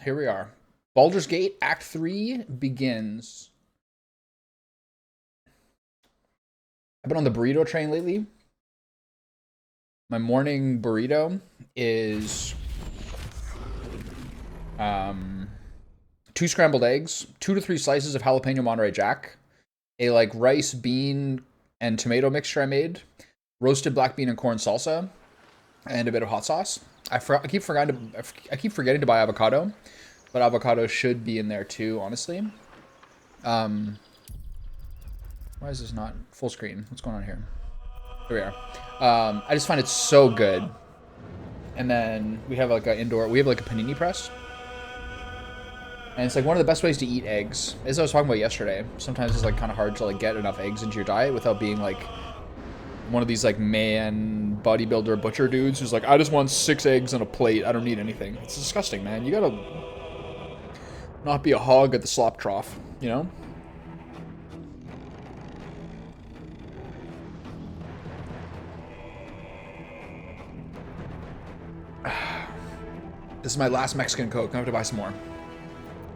here we are. Baldur's Gate Act 3 begins. I've been on the burrito train lately. My morning burrito is 2 scrambled eggs, 2 to 3 slices of jalapeno Monterey Jack, a like rice, bean, and tomato mixture I made, roasted black bean and corn salsa, and a bit of hot sauce. I keep forgetting to buy avocado, but avocado should be in there too, honestly. Why is this not full screen? What's going on here? Here we are. I just find it so good. And then we have like a panini press. And it's like one of the best ways to eat eggs. As I was talking about yesterday, sometimes it's like kind of hard to like get enough eggs into your diet without being like one of these like man bodybuilder butcher dudes who's like, I just want 6 eggs on a plate. I don't need anything. It's disgusting, man. You gotta not be a hog at the slop trough, you know? This is my last Mexican Coke. I have to buy some more.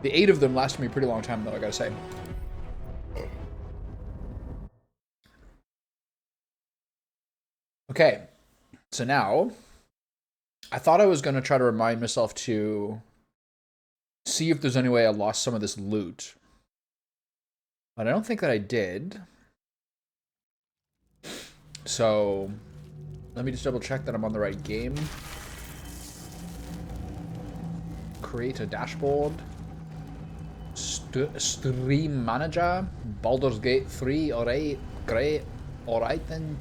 The 8 of them lasted me a pretty long time, though, I gotta say. Okay, so now, I thought I was gonna try to remind myself to see if there's any way I lost some of this loot. But I don't think that I did. So, let me just double check that I'm on the right game. Create a dashboard. Stream manager. Baldur's Gate 3. Alright. Great. Alright then.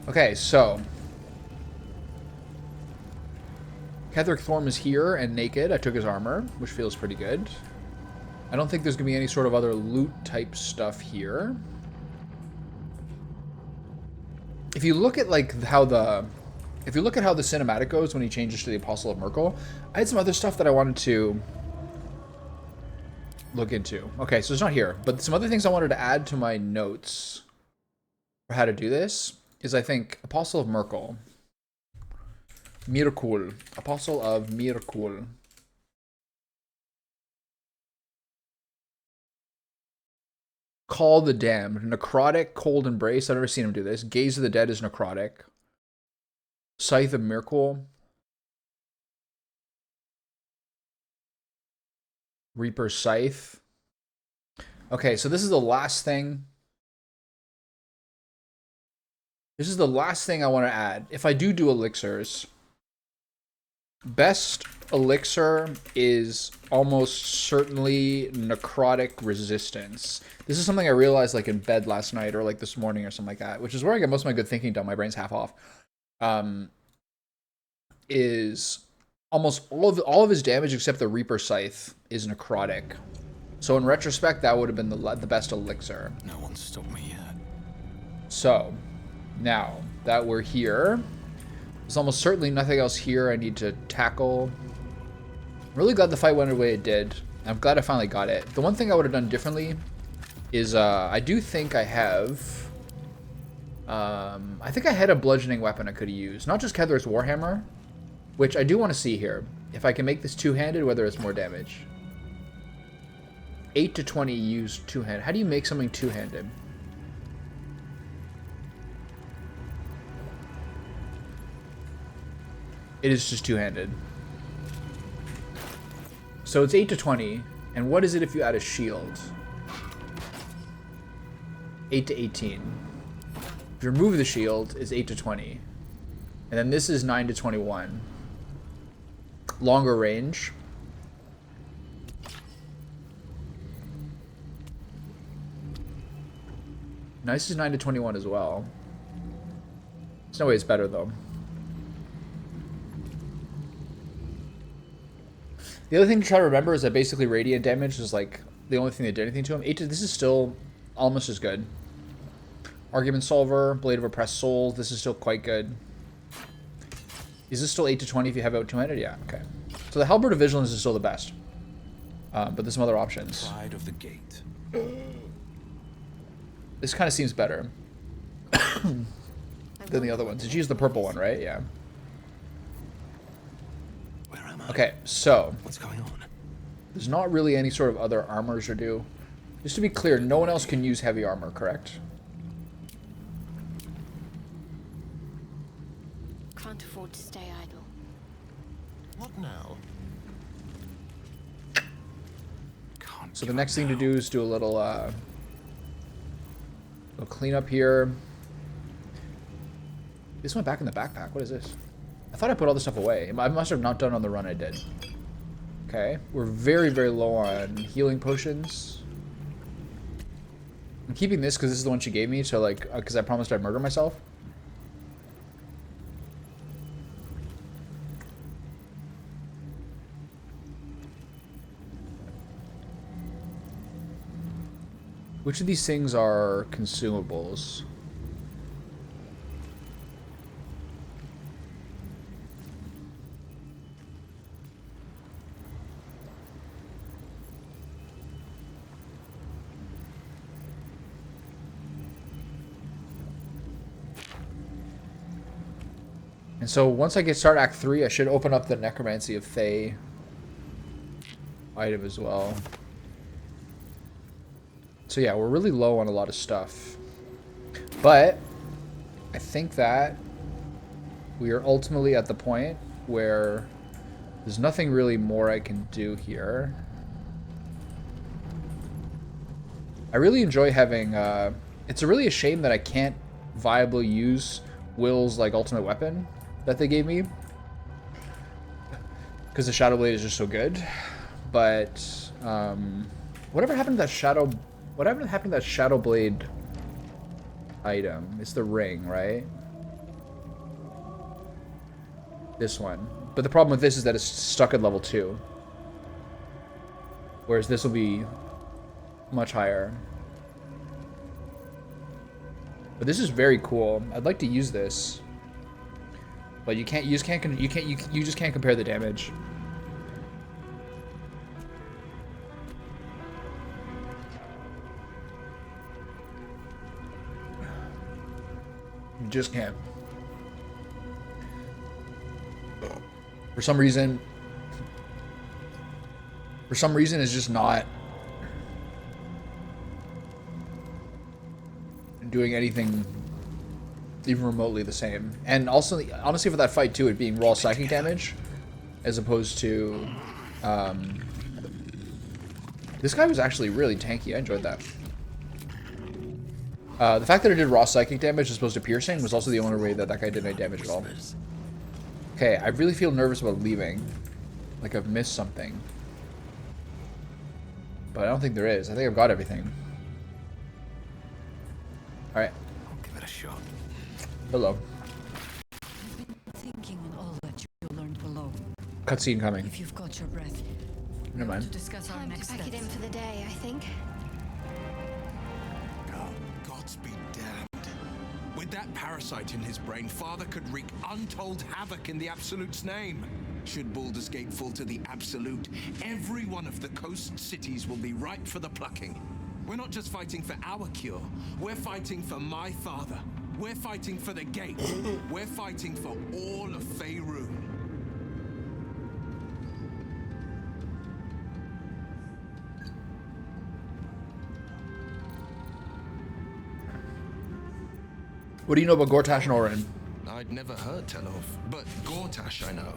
Okay, so. Ketheric Thorm is here and naked. I took his armor, which feels pretty good. I don't think there's going to be any sort of other loot type stuff here. If you look at like how the cinematic goes when he changes to the Apostle of Merkel, I had some other stuff that I wanted to look into. Okay, so it's not here, but some other things I wanted to add to my notes for how to do this is, I think, Apostle of Merkel. Mirkul. Apostle of Mirkul. Call the Damned. Necrotic, Cold Embrace. I've never seen him do this. Gaze of the Dead is necrotic. Scythe of Mirkul. Reaper's Scythe. Okay, so this is the last thing. This is the last thing I want to add. If I do elixirs, best elixir is almost certainly necrotic resistance. This is something I realized like in bed last night or like this morning or something like that, which is where I get most of my good thinking done. My brain's half off. Is almost all of his damage except the Reaper Scythe is necrotic. So in retrospect, that would have been the best elixir. No one's stopped me yet. So now that we're here, there's almost certainly nothing else here I need to tackle. I'm really glad the fight went the way it did. I'm glad I finally got it. The one thing I would have done differently is I do think I have. I think I had a bludgeoning weapon I could have used. Not just Ketheric's Warhammer, which I do want to see here. If I can make this two-handed, whether it's more damage. 8 to 20 use two-handed. How do you make something two-handed? It is just two-handed. So it's 8 to 20. And what is it if you add a shield? 8 to 18. If you remove the shield, it's 8 to 20. And then this is 9 to 21. Longer range. Nice is 9 to 21 as well. There's no way it's better though. The other thing to try to remember is that basically radiant damage is like the only thing that did anything to him. 8 to, this is still almost as good. Argument Solver, Blade of Oppressed Souls, this is still quite good. Is this still 8 to 20 if you have out two-handed? Yeah, okay. So the Halberd of Vigilance is still the best. But there's some other options. Pride of the Gate. This kind of seems better than the other ones. Did you use the purple one, right? Yeah. Where am I? Okay, so What's going on? There's not really any sort of other armors or do. Just to be clear, no one else can use heavy armor, correct? Can't afford to stay idle. What now? So the next thing to do is do a little cleanup here. This went back in the backpack. What is this? I thought I put all this stuff away. I must have not done on the run I did. Okay, we're very, very low on healing potions. I'm keeping this because this is the one she gave me, so like, because I promised I'd murder myself. Which of these things are consumables? And so once I start Act 3, I should open up the Necromancy of Thay item as well. So yeah, we're really low on a lot of stuff. But I think that we are ultimately at the point where there's nothing really more I can do here. I really enjoy having... it's really a shame that I can't viably use Will's like ultimate weapon that they gave me, because the Shadow Blade is just so good. But whatever happened to that Shadow... Whatever happened to that Shadow Blade item? It's the ring, right? This one. But the problem with this is that it's stuck at level 2. Whereas this will be much higher. But this is very cool. I'd like to use this. But you just can't compare the damage. You just can't. For some reason, it's just not doing anything even remotely the same. And also, honestly, for that fight too, it being raw psychic damage, as opposed to, this guy was actually really tanky. I enjoyed that. The fact that it did raw psychic damage as opposed to piercing was also the only way that that guy did any damage at all. Okay, I really feel nervous about leaving. Like I've missed something. But I don't think there is. I think I've got everything. Alright. I'll give it a shot. Hello. Thinking on all that you learned below. Cutscene coming. If you've got your breath, Never to mind. discuss our Time to next pack it in steps. for the day, I think. Oh, gods be damned. With that parasite in his brain, Father could wreak untold havoc in the Absolute's name. Should Baldur's Gate fall to the Absolute, every one of the coast cities will be ripe for the plucking. We're not just fighting for our cure, we're fighting for my father. We're fighting for the Gate. We're fighting for all of Faerun. What do you know about Gortash and Orin? I'd never heard tell of, but Gortash I know.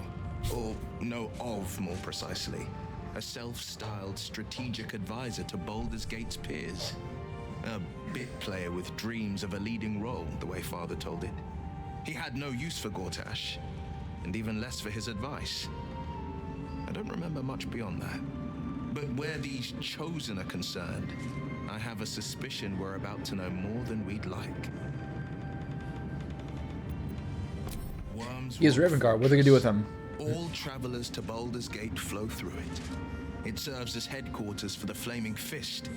Or know of, more precisely. A self-styled strategic advisor to Baldur's Gate's peers. A bit player with dreams of a leading role, the way Father told it. He had no use for Gortash, and even less for his advice. I don't remember much beyond that. But where these chosen are concerned, I have a suspicion we're about to know more than we'd like. Worms He is will Ravengard. What are they gonna do with him? all travelers to Baldur's Gate flow through it. It serves as headquarters for the Flaming Fist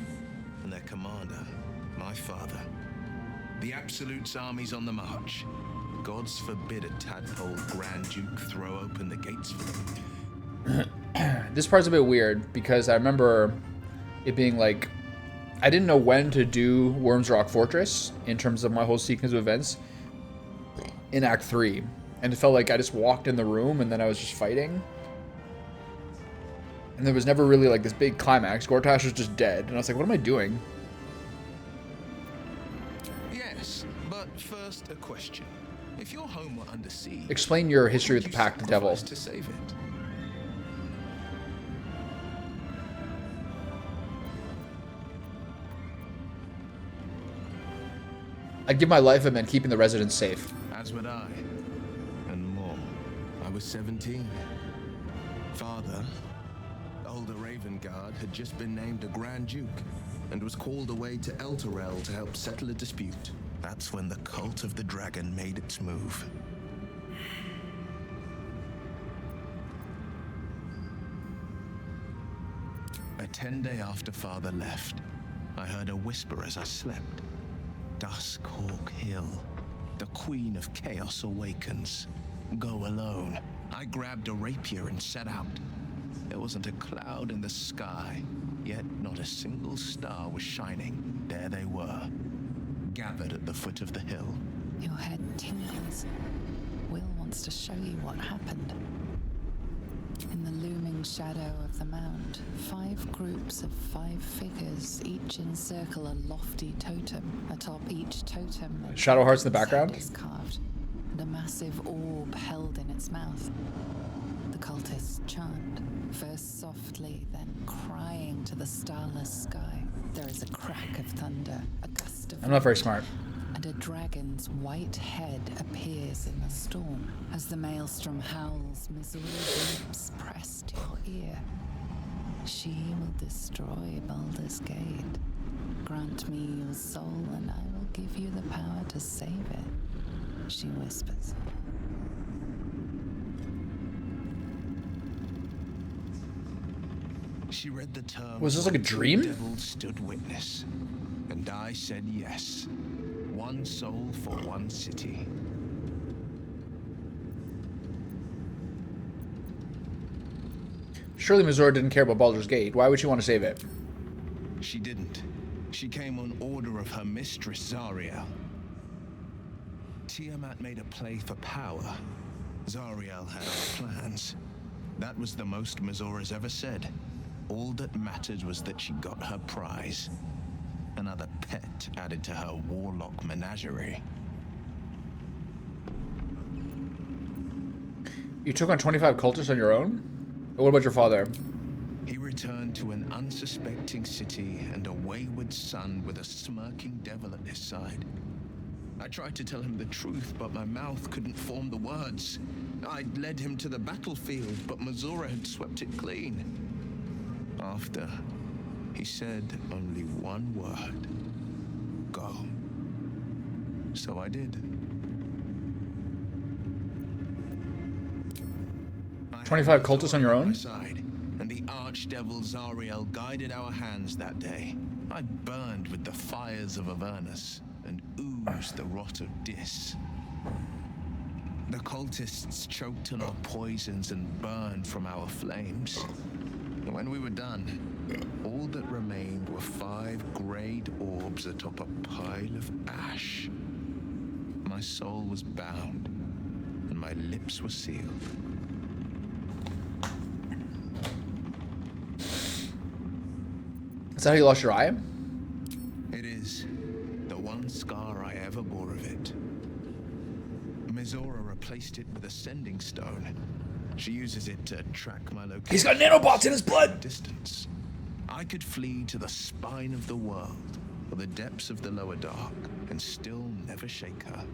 and their commander, my father. The Absolute's army's on the march. Gods forbid a tadpole Grand Duke throw open the gates for them. This part's a bit weird because I remember it being like, I didn't know when to do Worm's Rock Fortress in terms of my whole sequence of events in Act 3. And it felt like I just walked in the room and then I was just fighting. And there was never really like this big climax. Gortash was just dead. And I was like, what am I doing? Yes, but first a question. If your home were under siege, Explain your history with would the you Pact Devil. sacrifice to save it? I'd give my life if it meant keeping the residents safe. As would I. And more. I was 17. Father, older Raven Guard, had just been named a Grand Duke and was called away to Elturel to help settle a dispute. That's when the Cult of the Dragon made its move. A 10-day after Father left, I heard a whisper as I slept. Duskhawk Hill. The Queen of Chaos awakens. Go alone. I grabbed a rapier and set out. There wasn't a cloud in the sky, yet not a single star was shining. There they were, gathered at the foot of the hill. Your head tingles. Will wants to show you what happened. In the looming shadow of the mound, 5 groups of 5 figures each encircle a lofty totem. Atop each totem, a Shadow hearts in the dragon's head background? is carved, and a massive orb held in its mouth. The cultists chant, first softly, then crying to the starless sky. There is a crack of thunder, a gust of I'm not very wind, smart. and a dragon's white head appears in the storm. As the maelstrom howls, Missouri's lips press to your ear. She will destroy Baldur's Gate. Grant me your soul, and I will give you the power to save it, she whispers. She read the terms. Was this like a dream? The devil stood witness, and I said yes. One soul for one city. Surely Missouri didn't care about Baldur's Gate. Why would she want to save it? She didn't. She came on order of her mistress, Zariel. Tiamat made a play for power. Zariel had other plans. That was the most Missoura's ever said. All that mattered was that she got her prize. Another pet added to her warlock menagerie. You took on 25 cultists on your own? Or what about your father? He returned to an unsuspecting city and a wayward son with a smirking devil at his side. I tried to tell him the truth, but my mouth couldn't form the words. I'd led him to the battlefield, but Missoura had swept it clean. After, he said only one word. Go. So I did. 25 cultists on your own? My side, and the archdevil Zariel guided our hands that day. I burned with the fires of Avernus and oozed the rot of Dis. The cultists choked on our poisons and burned from our flames. When we were done, all that remained were 5 grayed orbs atop a pile of ash. My soul was bound, and my lips were sealed. Is that how you lost your eye? It is the one scar I ever bore of it. Missoura replaced it with a sending stone. She uses it to track my location. He's got nanobots in his blood! Distance. I could flee to the spine of the world, or the depths of the lower dark, and still never shake her.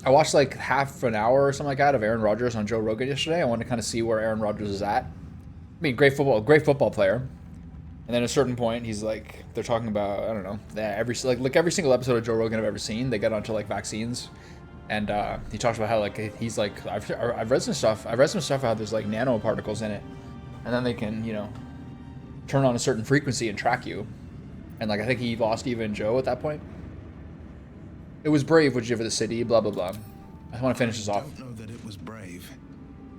I watched like half an hour or something like that of Aaron Rodgers on Joe Rogan yesterday. I wanted to kind of see where Aaron Rodgers is at. I mean, great football player. And then at a certain point, he's like, they're talking about, I don't know, every single episode of Joe Rogan I've ever seen, they get onto like vaccines, and he talks about how like he's like, I've read some stuff about how there's like nanoparticles in it, and then they can, you know, turn on a certain frequency and track you, and like I think he lost even Joe at that point. It was brave what you did for the city, blah blah blah. I want to finish this off. I don't know that it was brave.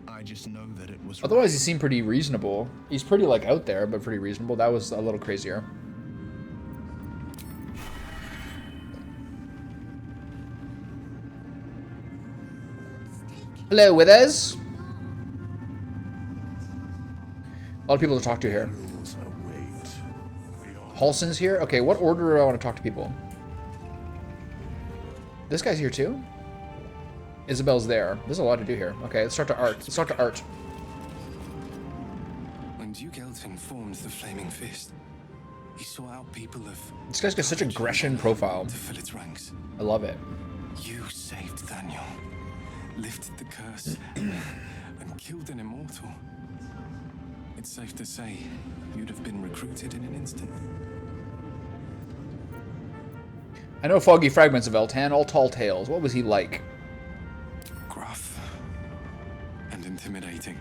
I just know that it was. Otherwise, he seemed pretty reasonable. He's pretty like out there, but pretty reasonable. That was a little crazier. Hello, Withers. lot of people to talk to here. Halson's here? Okay, what order do I want to talk to people? This guy's here too? Isabel's there. There's a lot to do here. Okay, let's start to art. Let's start to art. When Duke Elton formed the Flaming Fist, he sought out people of... This guy's got such aggression profile. ...to fill its ranks. I love it. You saved Daniel, lifted the curse, and killed an immortal. It's safe to say you'd have been recruited in an instant. I know foggy fragments of Eltan, all tall tales. What was he like? Gruff and intimidating.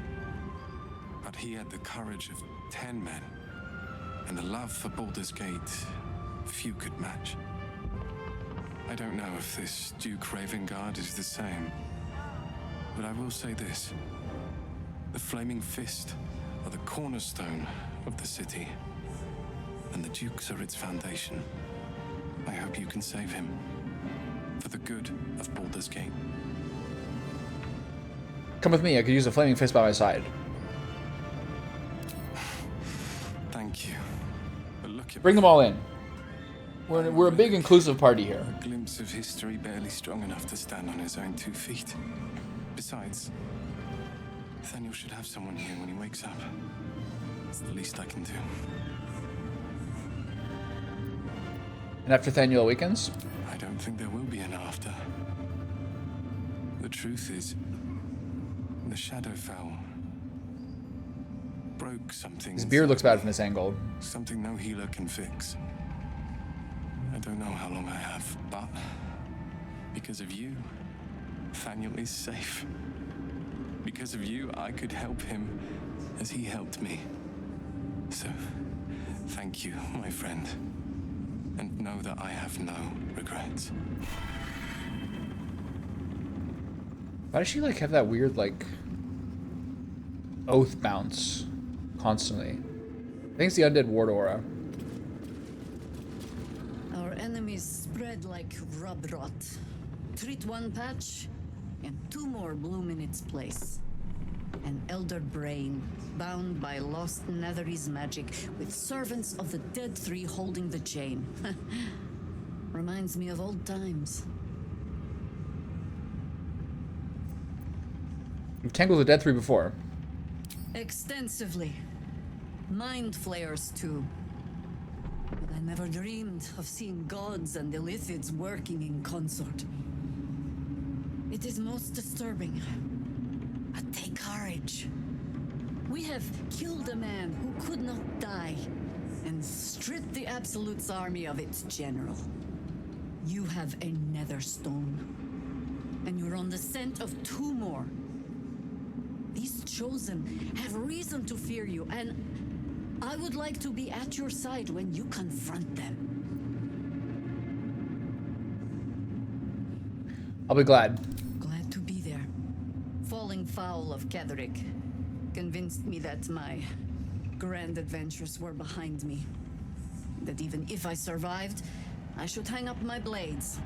But he had the courage of 10 men, and the love for Baldur's Gate few could match. I don't know if this Duke Ravengard is the same, but I will say this. The Flaming Fist are the cornerstone of the city, and the Dukes are its foundation. I hope you can save him, for the good of Baldur's Gate. Come with me, I could use a flaming fist by my side. Thank you. But look at Bring them all in. We're a big inclusive party here. a glimpse of history barely strong enough to stand on his own 2 feet. Besides, Nathaniel should have someone here when he wakes up. It's the least I can do. And after Thaniel awakens? I don't think there will be an after. The truth is, the Shadowfell broke something. His beard looks bad from this angle. Something no healer can fix. I don't know how long I have, but because of you, Nathaniel is safe. Because of you, I could help him as he helped me. So, thank you, my friend. And know that I have no regrets. Why does she like have that weird like oath bounce constantly? I think it's the undead ward aura. Our enemies spread like rub rot. Treat one patch, and 2 more bloom in its place. An elder brain, bound by lost Netherese magic, with servants of the Dead Three holding the chain. Reminds me of old times. You've tangled the Dead Three before. Extensively. Mind flayers, too. But I never dreamed of seeing gods and Illithids working in consort. It is most disturbing. But take courage. We have killed a man who could not die, and stripped the Absolute's army of its general. You have a Netherstone, and you're on the scent of 2 more. These Chosen have reason to fear you, and I would like to be at your side when you confront them. I'll be glad. Glad to be there. Falling foul of Ketherick convinced me that my grand adventures were behind me. That even if I survived, I should hang up my blades.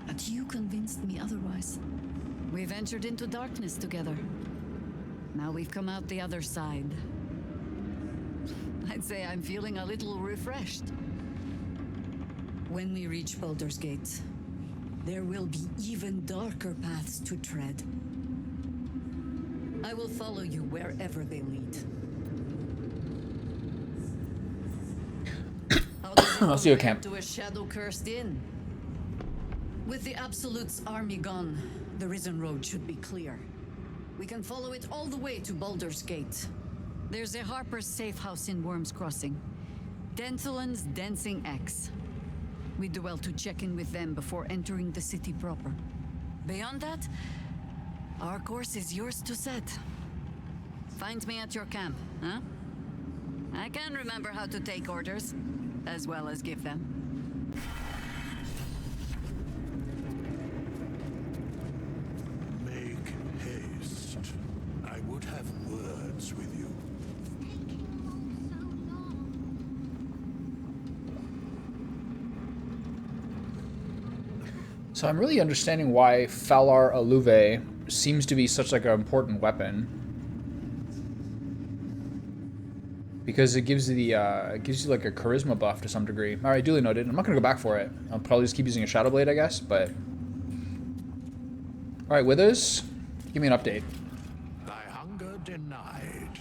But you convinced me otherwise. We ventured into darkness together. Now we've come out the other side. I'd say I'm feeling a little refreshed. When we reach Baldur's Gate, there will be even darker paths to tread. I will follow you wherever they lead. How does it I'll see you at compare camp. to a shadow-cursed inn? With the Absolute's army gone, the Risen Road should be clear. We can follow it all the way to Baldur's Gate. There's a Harper's safe house in Worm's Crossing. Denthelan's Dancing Axe. We do well to check in with them before entering the city proper. Beyond that, our course is yours to set. Find me at your camp, huh? I can remember how to take orders, as well as give them. Make haste. I would have words with you. So I'm really understanding why Falar Aluve seems to be such like an important weapon. because it gives you the like a charisma buff to some degree. All right, duly noted. I'm not gonna go back for it. I'll probably just keep using a Shadow Blade, I guess. But all right, Withers, give me an update. Thy hunger denied.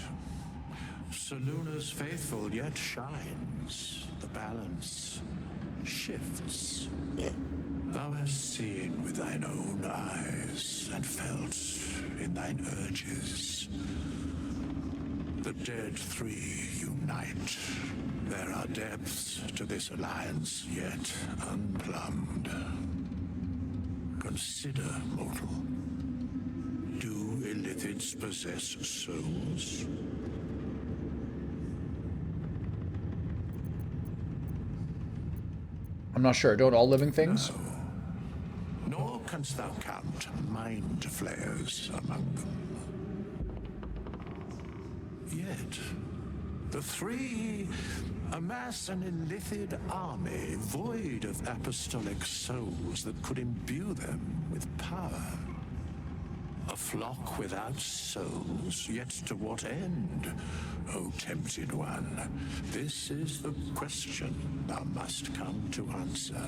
Salona's faithful yet shines. The balance shifts. Thou hast seen with thine own eyes and felt in thine urges. The dead three unite. There are depths to this alliance yet unplumbed. Consider, mortal. Do illithids possess souls? I'm not sure. Don't all living things? No. Nor canst thou count mind flayers among them. Yet, the three amass an illithid army void of apostolic souls that could imbue them with power. A flock without souls, yet to what end, O tempted one? This is the question thou must come to answer.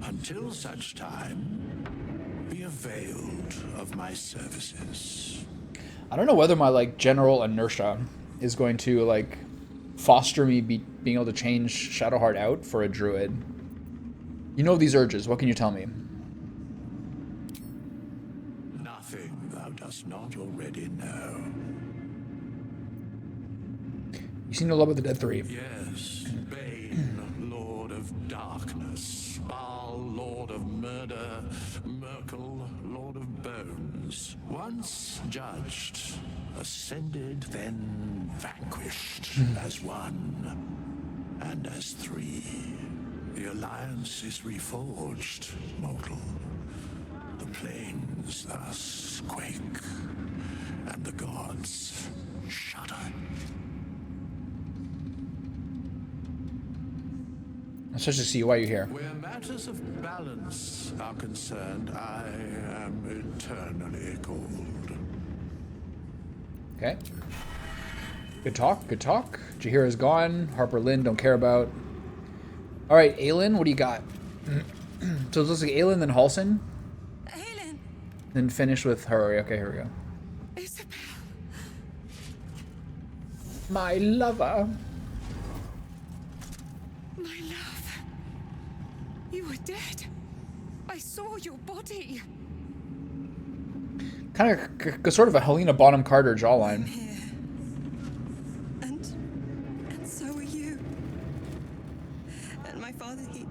Until such time, be availed of my services. I don't know whether my like general inertia is going to like foster me being able to change Shadowheart out for a druid. You know these urges. What can you tell me? Nothing thou dost not already know. You seem to love the Dead Three. Yes, Bane, Lord of Darkness, Baal, Lord of Murder, Merkel, Lord of Bones. Once judged, ascended, then vanquished as one and as three. The alliance is reforged, mortal. The plains thus quake, and the gods shudder. I'm supposed to see why you're here. Where matters of balance are concerned, I am eternally cold. Okay. Good talk. Good talk. Jahira's gone. Harper Lynn, don't care about. All right, Aelin, what do you got? So it looks like Aelin, then Halsin. Aelin! Then finish with her. Okay, here we go. Isabel! My lover. My love. You were dead. I saw your body. Kind of sort of a Helena Bonham Carter jawline. Here. And so are you. And my father, he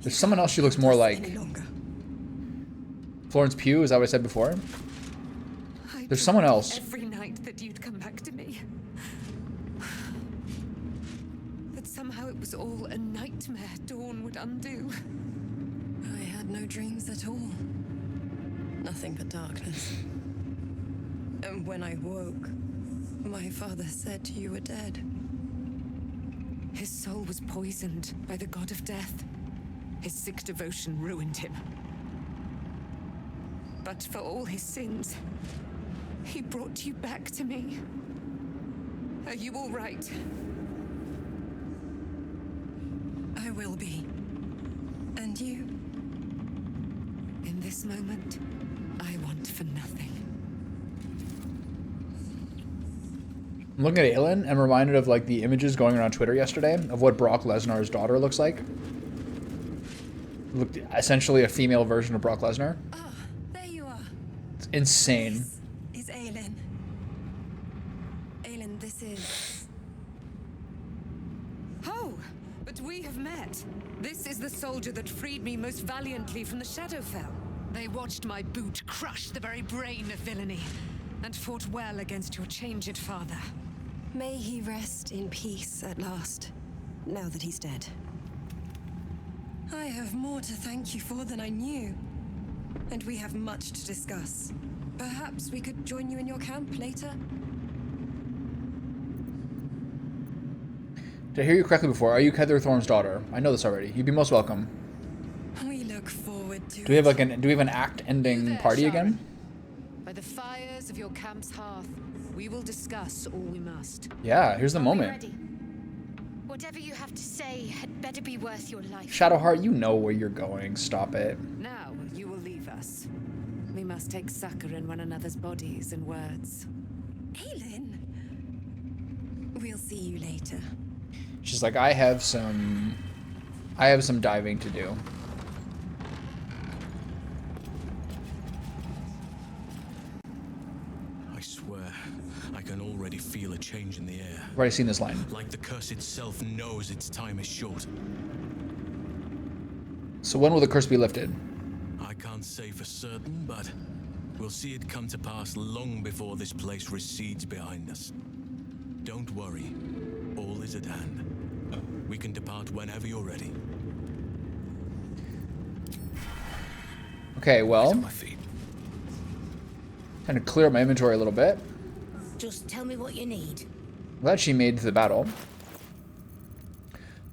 There's someone else she looks more like. any longer. Florence Pugh, is that what I said before? I There's someone dreamt else. every night that you'd come back to me. That somehow it was all a nightmare Dawn would undo. I had no dreams at all. Nothing but darkness. And when I woke, my father said you were dead. His soul was poisoned by the god of death. His sick devotion ruined him. But for all his sins, he brought you back to me. Are you all right? I will be. And you? In this moment, I want for nothing. I'm looking at Aelin and reminded of like the images going around Twitter yesterday of what Brock Lesnar's daughter looks like. Looked essentially a female version of Brock Lesnar. Ah, there you are. It's insane. This is Aelin. Aelin, this is... Oh, but we have met. This is the soldier that freed me most valiantly from the Shadowfell. They watched my boot crush the very brain of villainy, and fought well against your changed father. May he rest in peace at last, now that he's dead. I have more to thank you for than I knew. And we have much to discuss. Perhaps we could join you in your camp later? Did I hear you correctly before? Are you Heather Thorm's daughter? I know this already. You'd be most welcome. We look forward to Do we have like an act ending party again? By the fires of your camp's hearth, we will discuss all we must. Yeah, here's the Are we moment. ready? Whatever you have to say had better be worth your life. Shadowheart, you know where you're going. Stop it. Now you will leave us. We must take succor in one another's bodies and words. Aelin! We'll see you later. She's like, I have some diving to do. I swear, I can already feel a change in the air. I've already seen this line. Like the curse itself knows its time is short. So when will the curse be lifted? I can't say for certain, but we'll see it come to pass long before this place recedes behind us. Don't worry, all is at hand. We can depart whenever you're ready. Okay, well, At my feet. kind of clear up my inventory a little bit. Just tell me what you need. I'm glad she made it to the battle.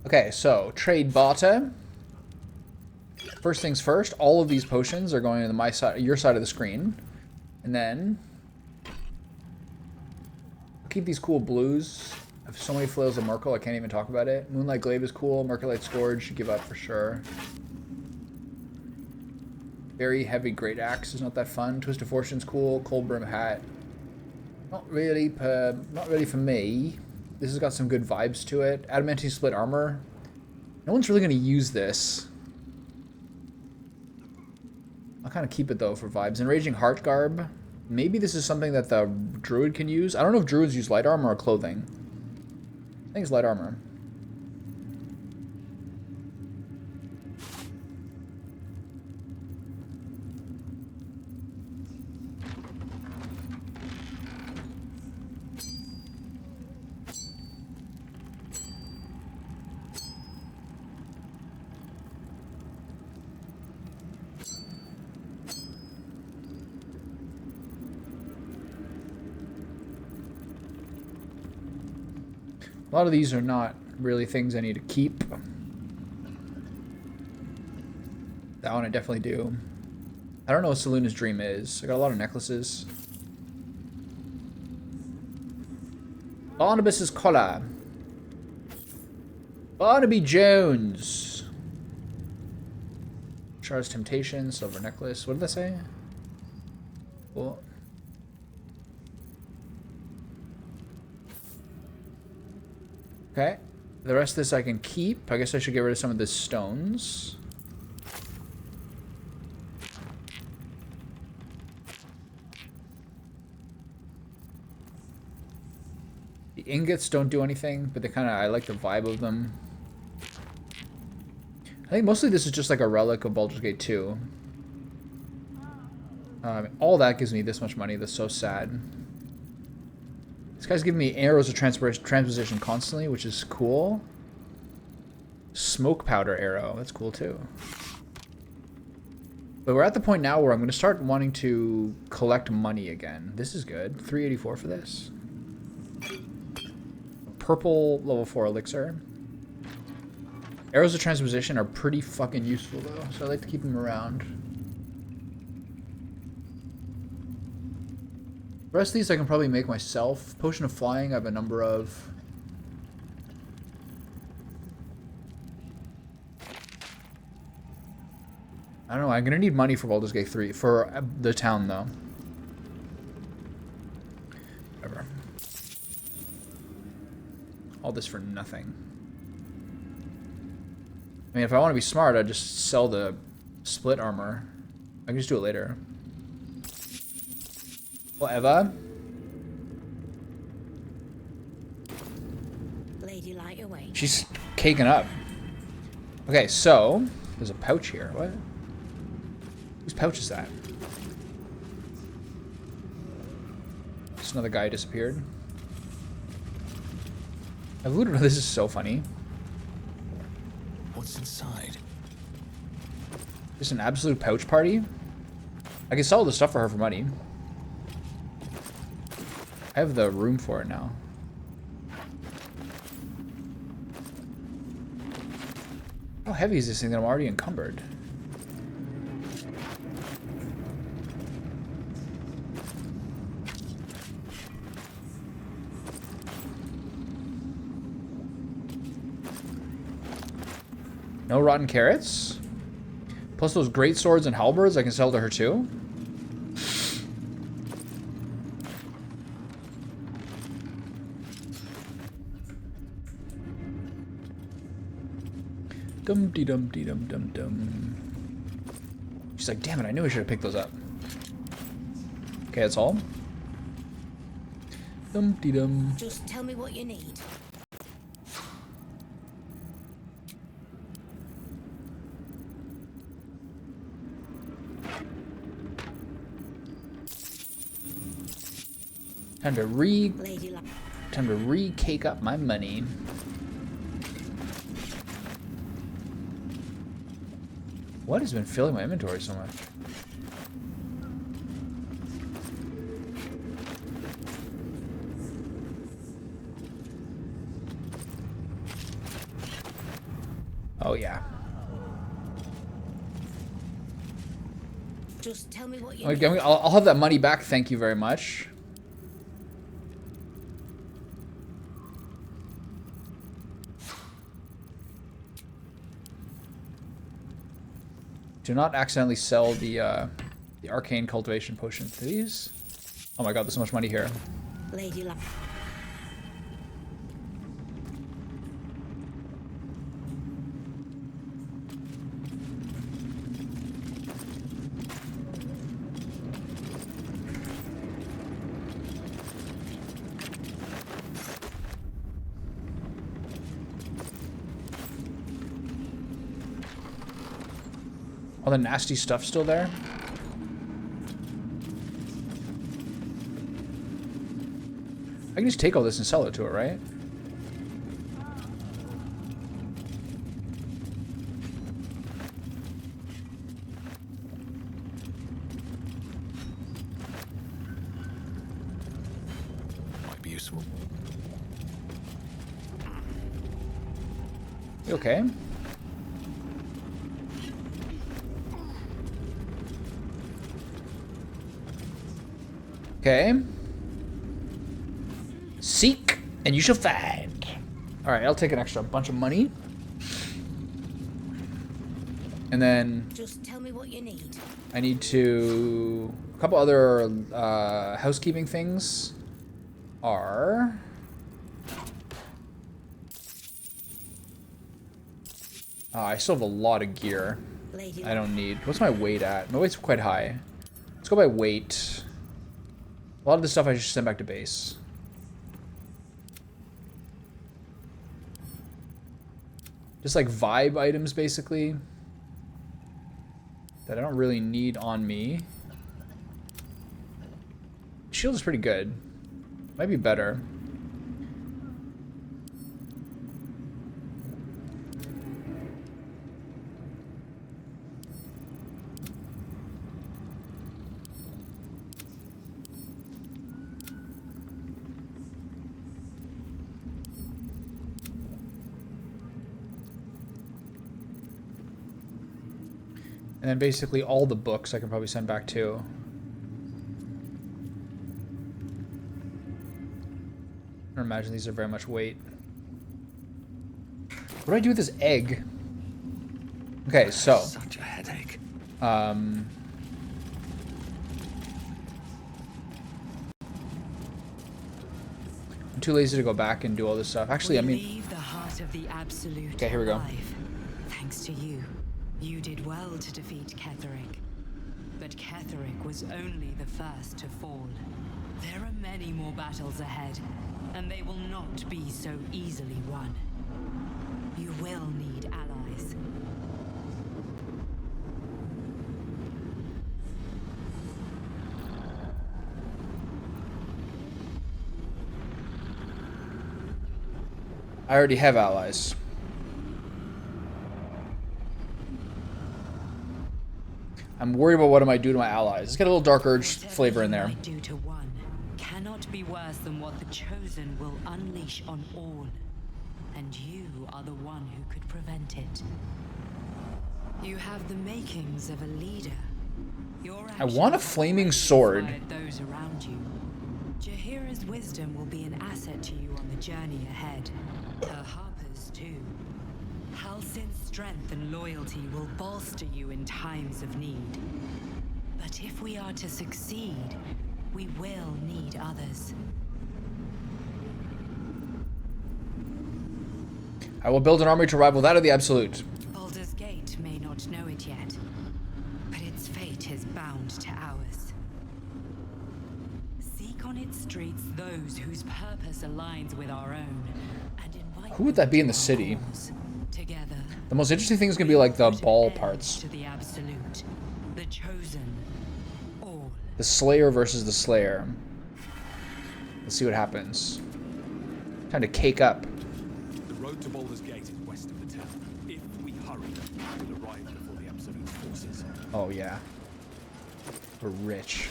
Okay, so trade barter. First things first, all of these potions are going to my side, your side of the screen, and then I'll keep these cool blues. I have so many flails of Merkel, I can't even talk about it. Moonlight Glaive is cool. Merculite Scourge, give up for sure. Very heavy Great Axe is not that fun. Twist of Fortune's cool. Cold Brim Hat, not really for me. This has got some good vibes to it. Adamantine Split Armor. No one's really going to use this. I'll kind of keep it though for vibes. Enraging Heart Garb. Maybe this is something that the druid can use. I don't know if druids use light armor or clothing. I think it's light armor. A lot of these are not really things I need to keep. That one I definitely do. I don't know what Selena's dream is. I got a lot of necklaces. Barnabas's collar. Barnaby Jones. Char's Temptation, silver necklace. What did that say? Cool. Okay, the rest of this I can keep. I guess I should get rid of some of the stones. The ingots don't do anything, but they kind of, I like the vibe of them. I think mostly this is just like a relic of Baldur's Gate 2. All that gives me this much money. That's so sad. This guy's giving me arrows of transposition constantly, which is cool. Smoke powder arrow. That's cool too. But we're at the point now where I'm going to start wanting to collect money again. This is good. 384 for this. Purple level 4 elixir. Arrows of transposition are pretty fucking useful though, so I like to keep them around. The rest of these I can probably make myself. Potion of Flying I have a number of. I don't know, I'm gonna need money for Baldur's Gate 3, for the town though. Whatever. All this for nothing. I mean, if I want to be smart, I'd just sell the split armor. I can just do it later. Whatever. Lady Light away. She's caking up. Okay, so there's a pouch here. What? Whose pouch is that? Just another guy disappeared. I've looted. This is so funny. What's inside? Just an absolute pouch party. I can sell all the stuff for her for money. I have the room for it now. How heavy is this thing that I'm already encumbered? No rotten carrots? Plus those great swords and halberds I can sell to her too? Dum-dee-dum-dee-dum-dum-dum. She's like, damn it, I knew I should have picked those up. Okay, that's all. Dum-dee-dum. Just tell me what you need. Time to re-cake up my money. What has been filling my inventory so much? Oh yeah. Just tell me what you Okay, need. I'll have that money back. Thank you very much. Do not accidentally sell the arcane cultivation potion, please. Oh my god, there's so much money here. Lady Luck. All the nasty stuff still there? I can just take all this and sell it to her, right? Might be useful. You okay? Okay. Seek, and you shall find. Alright, I'll take an extra bunch of money. And then Just tell me what you need. I need to... A couple other housekeeping things are... I still have a lot of gear Lady I don't need. What's my weight at? My weight's quite high. Let's go by weight. A lot of this stuff I should send back to base. Just like vibe items, basically. That I don't really need on me. Shield is pretty good. Might be better. And then basically all the books I can probably send back too. I don't imagine these are very much weight. What do I do with this egg? Okay, so. Such a headache. I'm too lazy to go back and do all this stuff. Actually, I mean. Leave the heart of the absolute. Okay, here we go. Alive. Thanks to you. You did well to defeat Ketheric. But Ketheric was only the first to fall. There are many more battles ahead, and they will not be so easily won. You will need allies. I already have allies. I'm worried about what I might do to my allies. Let's get a little Dark Urge flavor in there. What you might do to one cannot be worse than what the Chosen will unleash on all. And you are the one who could prevent it. You have the makings of a leader. Your I want a flaming sword. Those around you. Jahira's wisdom will be an asset to you on the journey ahead. Her harpers too. Halsin's strength and loyalty will bolster you in times of need. But if we are to succeed, we will need others. I will build an army to rival that of the Absolute. Baldur's Gate may not know it yet, but its fate is bound to ours. Seek on its streets those whose purpose aligns with our own, and invite Who would that be in the city? together. The most interesting thing is going to be like the ball parts. To the Absolute, the chosen, all. The Slayer versus the Slayer. Let's see what happens. Time to cake up. The road to Baldur's Gate is west of the town. If we hurry, we'll arrive before the Absolute forces. Oh yeah. We're rich.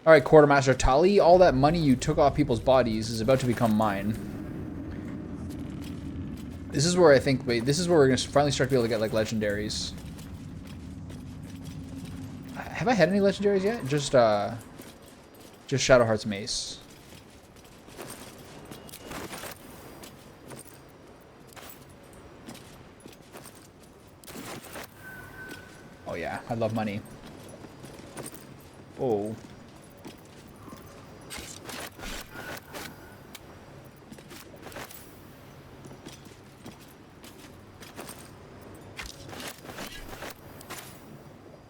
Alright, Quartermaster Tali, all that money you took off people's bodies is about to become mine. This is where I think, wait, this is where we're going to finally start to be able to get, like, legendaries. Have I had any legendaries yet? Just Shadowheart's Mace. Oh yeah, I love money. Oh.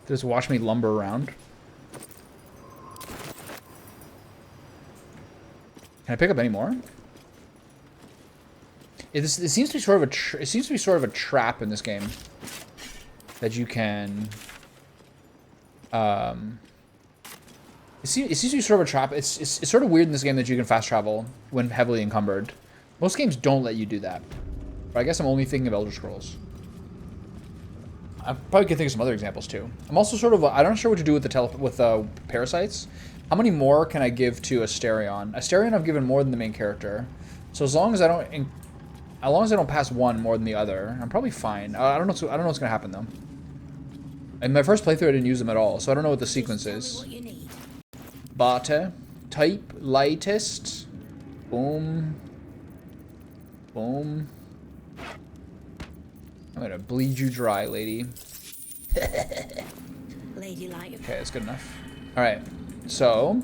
Just watch me lumber around. Can I pick up any more? It seems to be sort of a trap in this game that you can. It seems to be sort of a trap. It's sort of weird in this game that you can fast travel when heavily encumbered. Most games don't let you do that, but I guess I'm only thinking of Elder Scrolls. I probably could think of some other examples too. I'm also sort of I'm not sure what to do with the parasites. How many more can I give to Asterion? Asterion I've given more than the main character, so as long as I don't pass one more than the other, I'm probably fine. I don't know what's gonna happen though. In my first playthrough, I didn't use them at all, so I don't know what the sequence is. Bata, type, lightest, boom, boom. I'm gonna bleed you dry, lady. Lady light. Okay, that's good enough. All right, so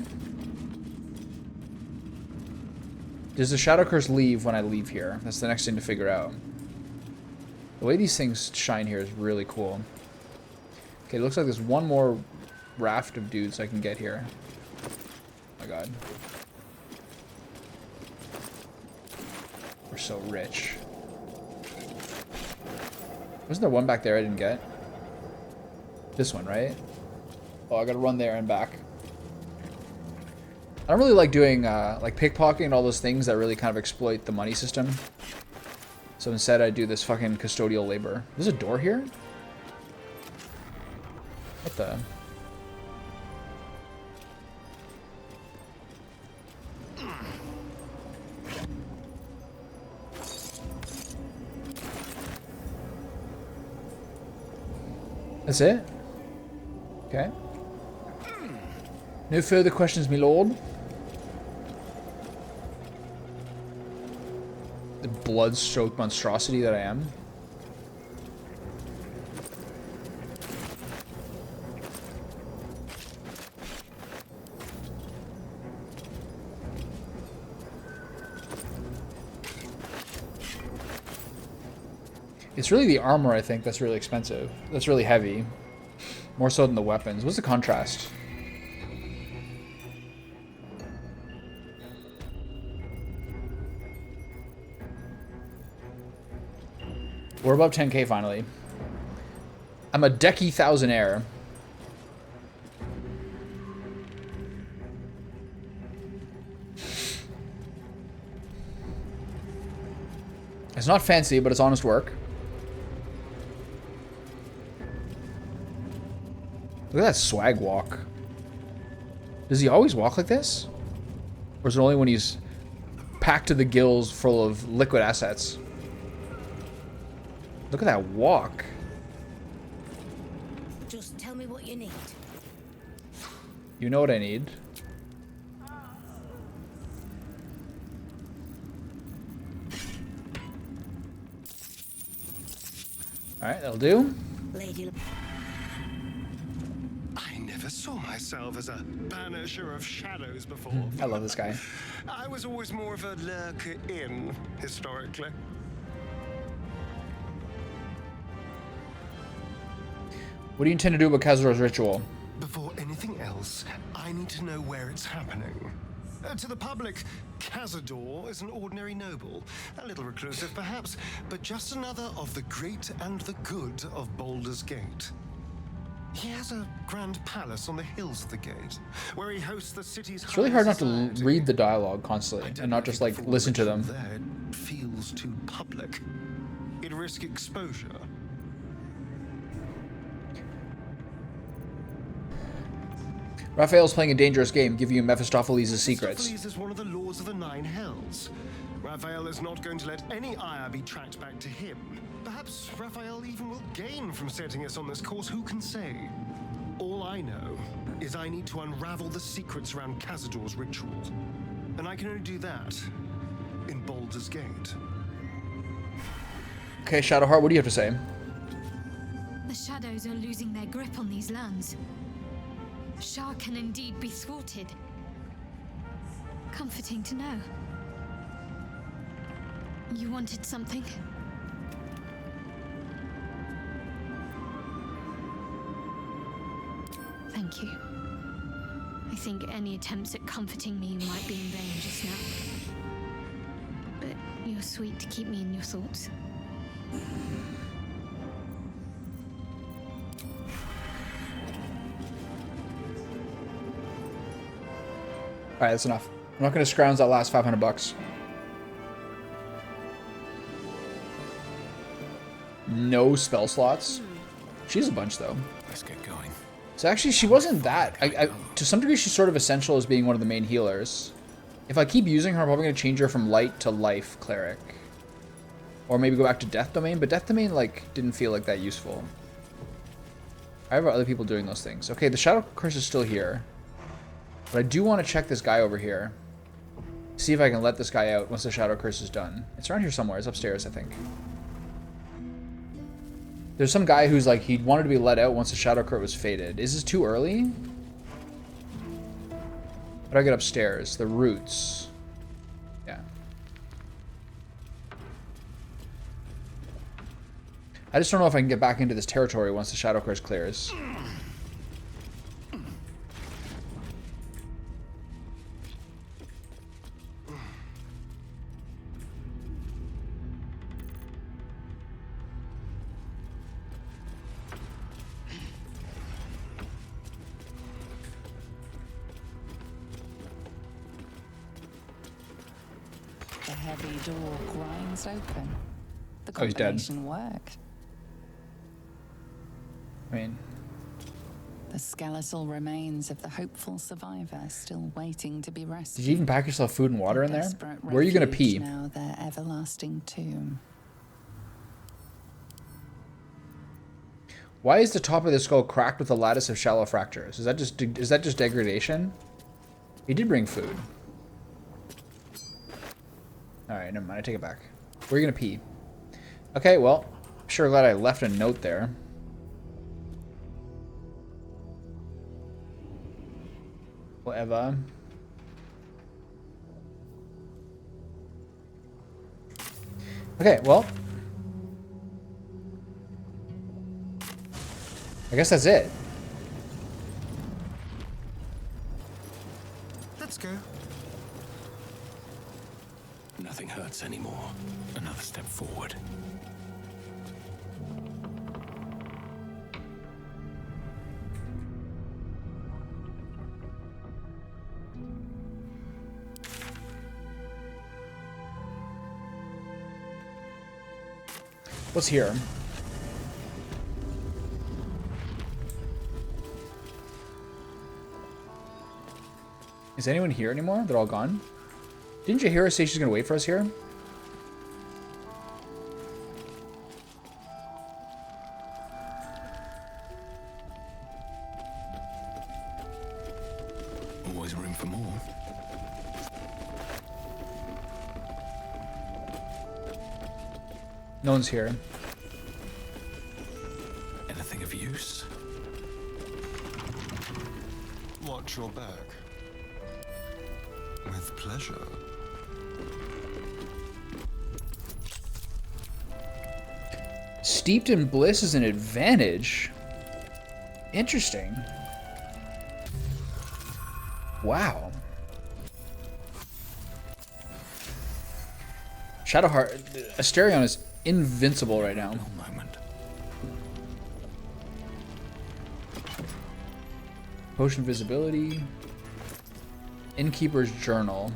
does the Shadow Curse leave when I leave here? That's the next thing to figure out. The way these things shine here is really cool. Okay, it looks like there's one more raft of dudes I can get here. Oh my god. We're so rich. Wasn't there one back there I didn't get? This one, right? Oh, I gotta run there and back. I don't really like doing like pickpocketing and all those things that really kind of exploit the money system. So instead I do this fucking custodial labor. There's a door here? What the? That's it? Okay. No further questions, my lord. The blood-soaked monstrosity that I am. It's really the armor, I think, that's really expensive. That's really heavy. More so than the weapons. What's the contrast? We're above 10k finally. I'm a decky thousandaire. It's not fancy, but it's honest work. Look at that swag walk. Does he always walk like this? Or is it only when he's packed to the gills full of liquid assets? Look at that walk. Just tell me what you need. You know what I need. Alright, that'll do. Lady. I never saw myself as a banisher of shadows before. I love this guy. I was always more of a lurker-in, historically. What do you intend to do about Khazar's ritual? Before anything else, I need to know where it's happening. To the public, Khazador is an ordinary noble. A little reclusive, perhaps, but just another of the great and the good of Baldur's Gate. He has a grand palace on the hills of the gate, where he hosts the city's. It's really hard not to read the dialogue constantly and not just like listen to them. There, it feels too public. It'd risk exposure. Raphael's playing a dangerous game, giving you Mephistopheles' secrets. Mephistopheles is one of the lords of the Nine Hells. Raphael is not going to let any ire be tracked back to him. Perhaps Raphael even will gain from setting us on this course, who can say? All I know is I need to unravel the secrets around Khazador's ritual. And I can only do that in Baldur's Gate. Okay, Shadowheart, what do you have to say? The shadows are losing their grip on these lands. Shah can indeed be thwarted. Comforting to know. You wanted something? Thank you. I think any attempts at comforting me might be in vain just now. But you're sweet to keep me in your thoughts. Alright, that's enough. I'm not going to scrounge that last 500 bucks. No spell slots. She's a bunch, though. Let's get going. So actually, she wasn't that. To some degree, she's sort of essential as being one of the main healers. If I keep using her, I'm probably going to change her from light to life cleric. Or maybe go back to Death Domain, but Death Domain, like, didn't feel like that useful. I have other people doing those things. Okay, the Shadow Curse is still here. But I do want to check this guy over here. See if I can let this guy out once the Shadow Curse is done. It's around here somewhere. It's upstairs, I think. There's some guy who's like, he wanted to be let out once the Shadow Curse was faded. Is this too early? How do I get upstairs? The roots. Yeah. I just don't know if I can get back into this territory once the Shadow Curse clears. The heavy door grinds open. The Oh, he's dead. combination worked. I mean, The skeletal remains of the hopeful survivor still waiting to be rescued. did you even pack yourself food and water in there? Desperate Where are you going to refuge pee? Now their everlasting tomb. Why is the top of the skull cracked with a lattice of shallow fractures? Is that just degradation? He did bring food. Alright, never mind. I take it back. Where are you going to pee? Okay, well, sure glad I left a note there. Whatever. Okay, well. I guess that's it. Let's go. Nothing hurts anymore. Another step forward. What's here? Is anyone here anymore? They're all gone? Didn't you hear her say she's gonna wait for us here? Always room for more. No one's here. use? Watch your back. With pleasure. Steeped in bliss is an advantage. Interesting. Wow. Shadowheart, Asterion is invincible right now. Potion visibility. Innkeeper's journal.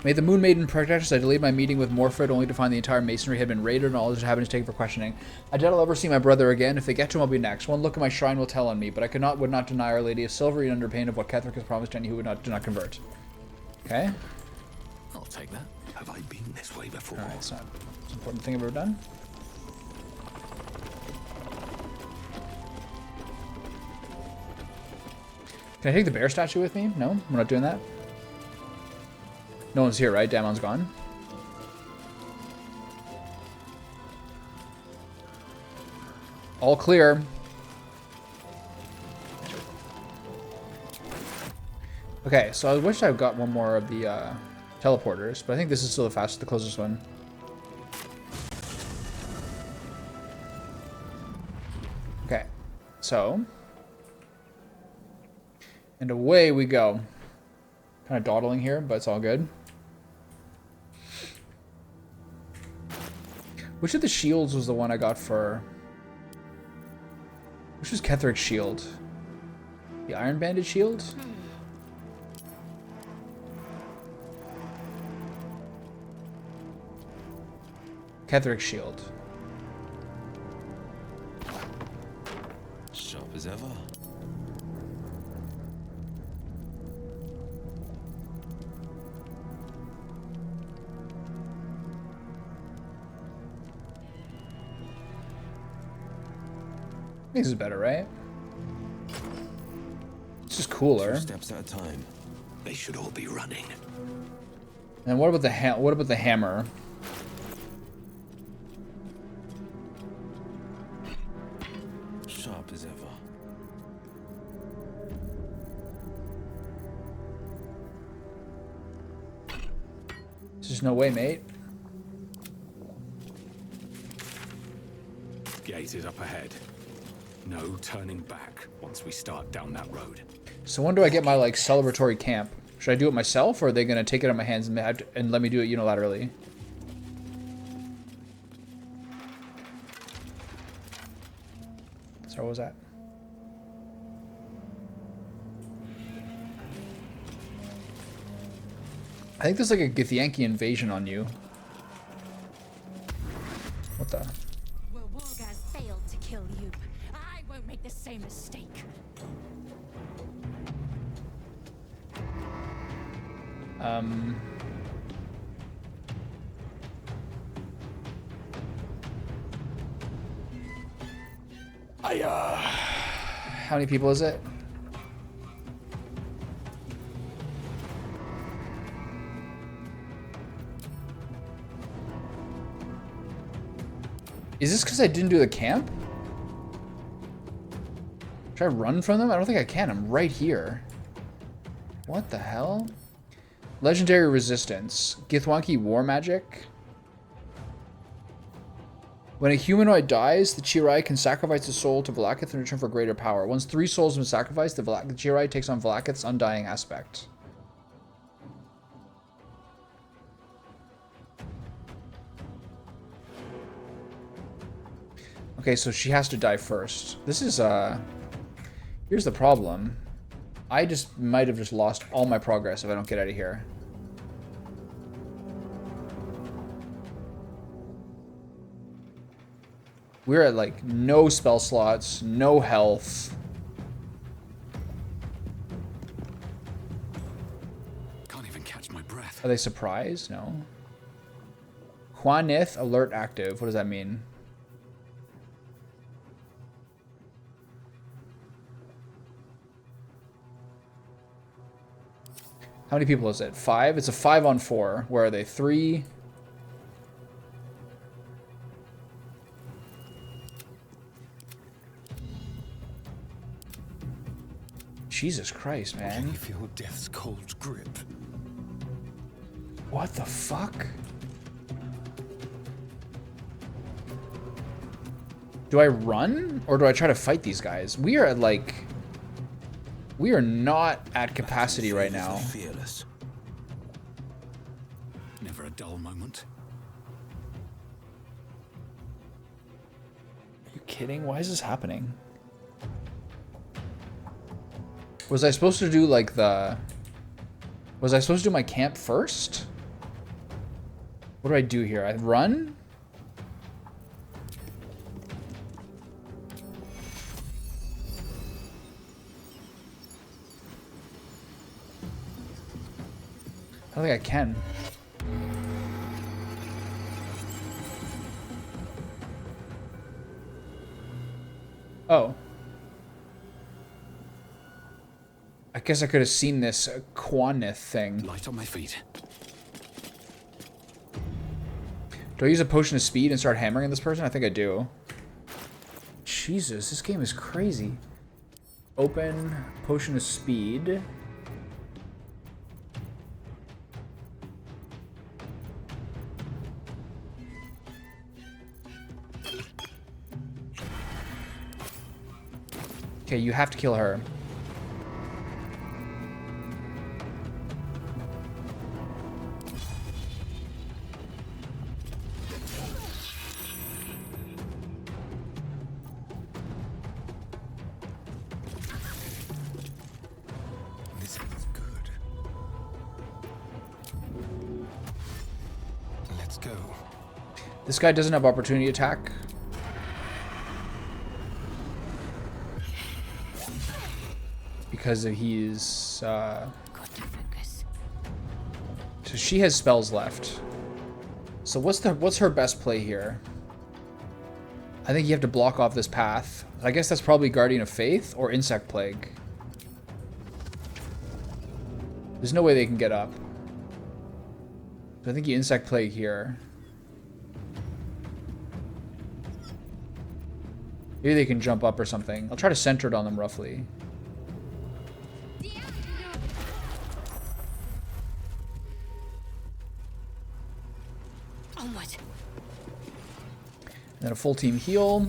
May the Moon Maiden protect us. I delayed my meeting with Morfred only to find the entire masonry had been raided and all others having to take for questioning. I doubt I'll ever see my brother again. If they get to him, I'll be next. One look at my shrine will tell on me, but I would not deny Our Lady of Silver even under pain of what Ketheric has promised to any who do not convert. Okay. I'll take that. Have I been this way before? Alright, it's not the most important thing I've ever done. Can I take the bear statue with me? No? We're not doing that? No one's here, right? Damon's gone. All clear. Okay, so I wish I got one more of the teleporters, but I think this is still the closest one. Okay, so. And away we go. Kind of dawdling here, but it's all good. Which of the shields was the one I got for... Which was Ketheric's shield? The Iron Banded shield? Ketheric's shield. Sharp as ever. This is better, right? It's just cooler. 2 steps at a time. They should all be running. And what about the hammer? Sharp as ever. There's just no way, mate. Gate is up ahead. No turning back once we start down that road. So when do I get my like celebratory camp? Should I do it myself, or are they gonna take it on my hands and let me do it unilaterally? So what was that? I think there's like a Githyanki invasion on you. What the? Where Wargaz failed to kill you, I won't make the same mistake. How many people is it? Is this because I didn't do the camp? Should I run from them? I don't think I can. I'm right here. What the hell? Legendary resistance. Githyanki war magic. When a humanoid dies, the Chirai can sacrifice a soul to Valakith in return for greater power. Once 3 souls have been sacrificed, the Chirai takes on Valakith's undying aspect. Okay, so she has to die first. This is, here's the problem. I just might have just lost all my progress if I don't get out of here. We're at, like, no spell slots, no health. Can't even catch my breath. Are they surprised? No. Juanith alert active. What does that mean? How many people is it? 5? It's a 5-on-4. Where are they? 3. Jesus Christ, man. Can you feel death's cold grip? What the fuck? Do I run or do I try to fight these guys? We are at like... We are not at capacity right now. Fearless. Never a dull moment. Are you kidding? Why is this happening? Was I supposed to do like the... Was I supposed to do my camp first? What do I do here? I run? I don't think I can. Oh. I guess I could have seen this Quanith thing. Light on my feet. Do I use a potion of speed and start hammering at this person? I think I do. Jesus, this game is crazy. Open potion of speed. Okay, you have to kill her. This is good. Let's go. This guy doesn't have opportunity attack. Because he's, so she has spells left. So what's her best play here? I think you have to block off this path. I guess that's probably Guardian of Faith or Insect Plague. There's no way they can get up. So I think you Insect Plague here. Maybe they can jump up or something. I'll try to center it on them roughly. And then a full team heal.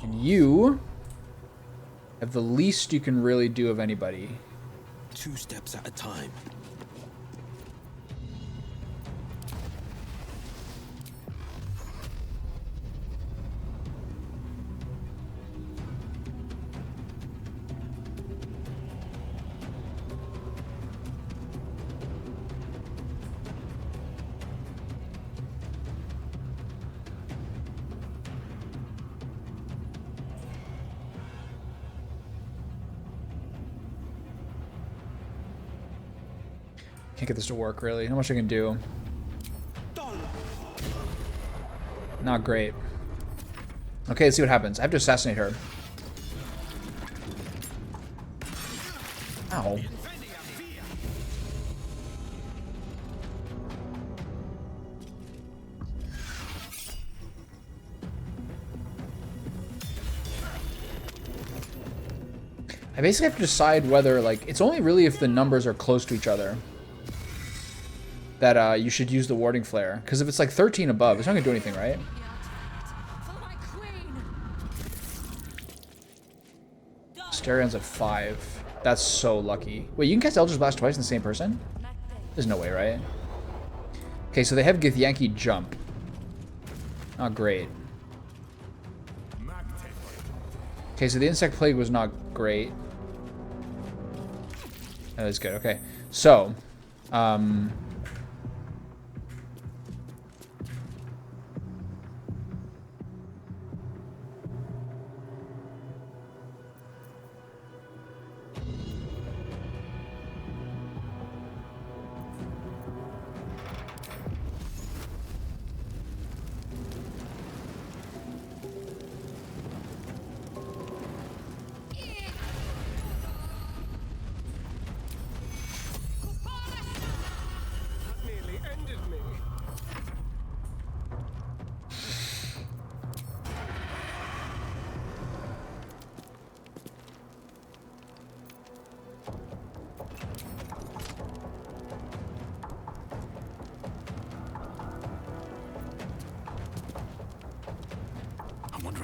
And you have the least you can really do of anybody. 2 steps at a time. Can't get this to work, really. Not much I can do. Not great. Okay, let's see what happens. I have to assassinate her. Ow. I basically have to decide whether, like, it's only really if the numbers are close to each other that you should use the warding flare. Because if it's like 13 above, it's not going to do anything, right? Stereon's at 5. That's so lucky. Wait, you can cast Eldritch Blast twice in the same person? There's no way, right? Okay, so they have Githyanki jump. Not great. Okay, so the Insect Plague was not great. That is good, okay. So,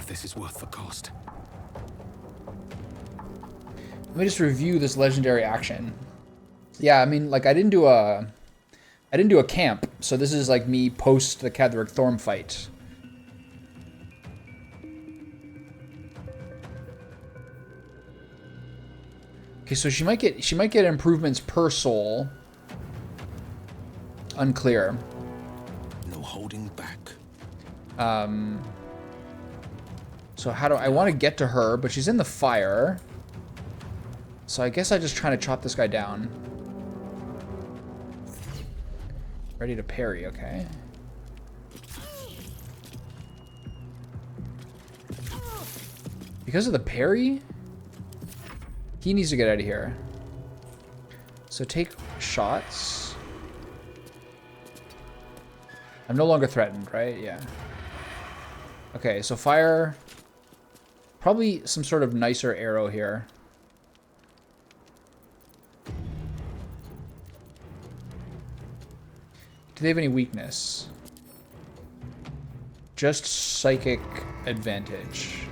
if this is worth the cost. Let me just review this legendary action. Yeah, I mean, like I didn't do a camp, so this is like me post the Ketheric Thorm fight. Okay, so she might get improvements per soul. Unclear. No holding back. So how do I want to get to her, but she's in the fire. So I guess I just try to chop this guy down. Ready to parry, okay. Because of the parry, he needs to get out of here. So take shots. I'm no longer threatened, right? Yeah. Okay, so fire. Probably some sort of nicer arrow here. Do they have any weakness? Just psychic advantage.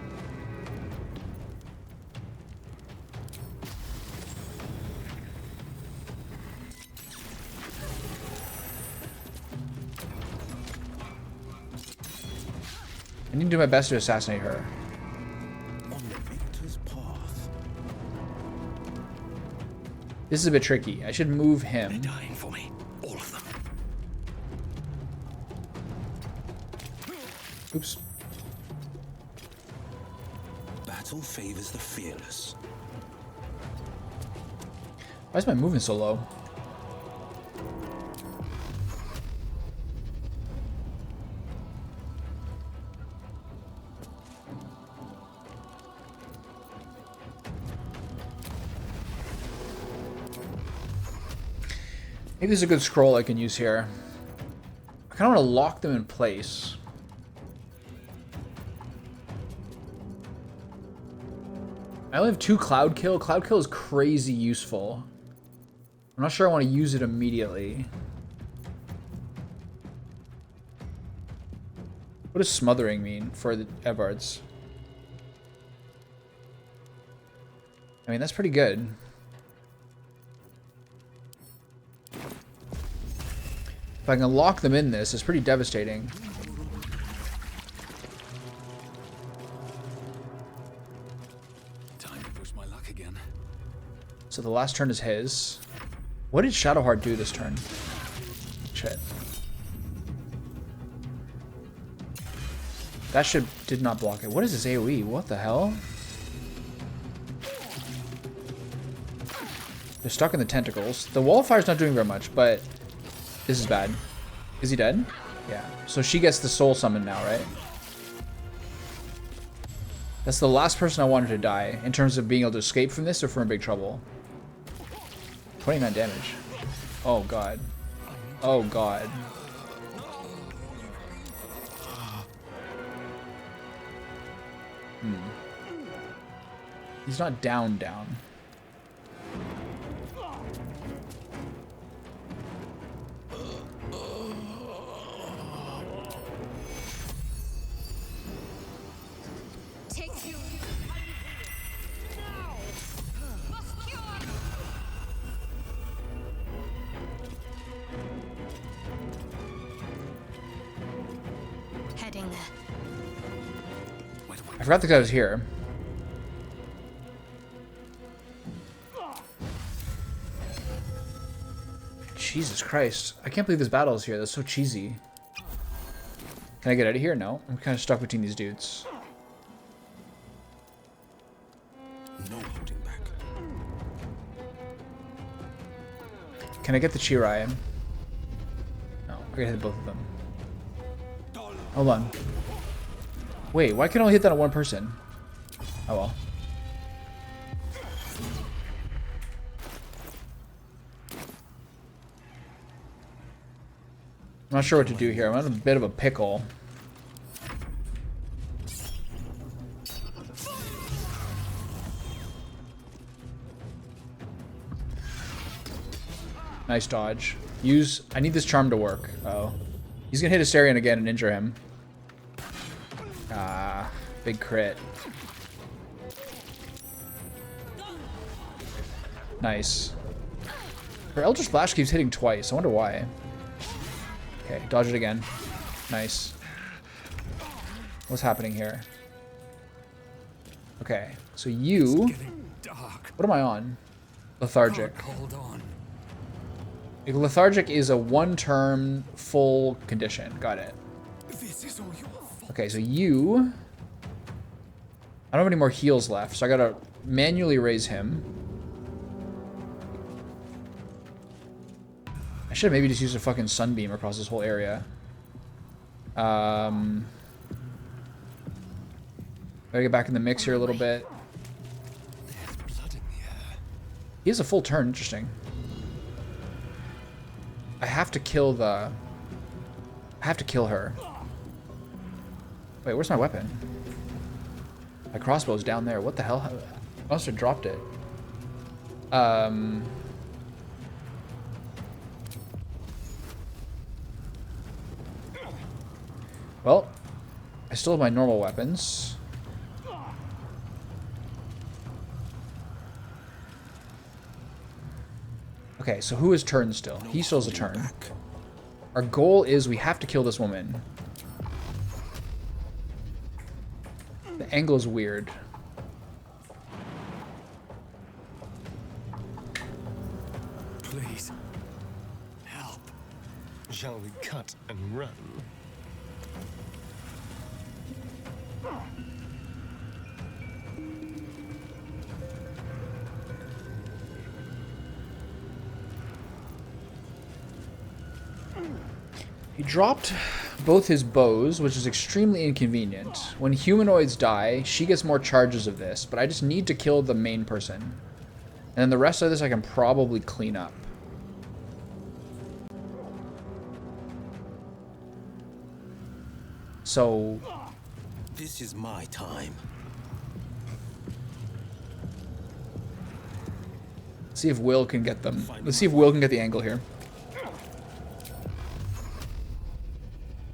I need to do my best to assassinate her. On the victor's path. This is a bit tricky. I should move him. They're dying for me. All of them. Oops. Battle favors the fearless. Why is my movement so low? Maybe there's a good scroll I can use here. I kind of want to lock them in place. I only have 2 Cloud Kill. Cloud Kill is crazy useful. I'm not sure I want to use it immediately. What does smothering mean for the Evards? I mean, that's pretty good. If I can lock them in this, it's pretty devastating. Time to push my luck again. So the last turn is his. What did Shadowheart do this turn? Shit. That did not block it. What is this AoE? What the hell? They're stuck in the tentacles. The wall of fire's not doing very much, but this is bad. Is he dead? Yeah. So she gets the soul summon now, right? That's the last person I wanted to die in terms of being able to escape from this or from big trouble. 29 damage. Oh god. Oh god. He's not down. Heading there. I forgot the guy was here. Jesus Christ. I can't believe this battle is here. That's so cheesy. Can I get out of here? No. I'm kind of stuck between these dudes. No holding back. Can I get the Chirai? No. I gotta hit both of them. Hold on. Wait, why can I only hit that on one person? Oh well. I'm not sure what to do here. I'm in a bit of a pickle. Nice dodge. I need this charm to work. Oh. He's gonna hit Astarion again and injure him. Big crit. Nice. Her Eldritch Blast keeps hitting twice. I wonder why. Okay, dodge it again. Nice. What's happening here? Okay, so you... What am I on? Lethargic. Hold on. Lethargic is a one-turn full condition. Got it. This is all your fault. Okay, so you... I don't have any more heals left, so I gotta manually raise him. I should have maybe just used a fucking sunbeam across this whole area. Gotta get back in the mix here a little bit. He has a full turn. Interesting. I have to kill the... I have to kill her. Wait, where's my weapon? My crossbow's down there. What the hell? I must have dropped it. Well, I still have my normal weapons. Okay, so who is turn still? He still has a turn. Our goal is we have to kill this woman. The angle is weird. Please, help. Shall we cut and run? He dropped both his bows, which is extremely inconvenient. When humanoids die, she gets more charges of this, but I just need to kill the main person. And then the rest of this I can probably clean up. So... This is my time. Let's see if Will can get them. Let's see if Will can get the angle here.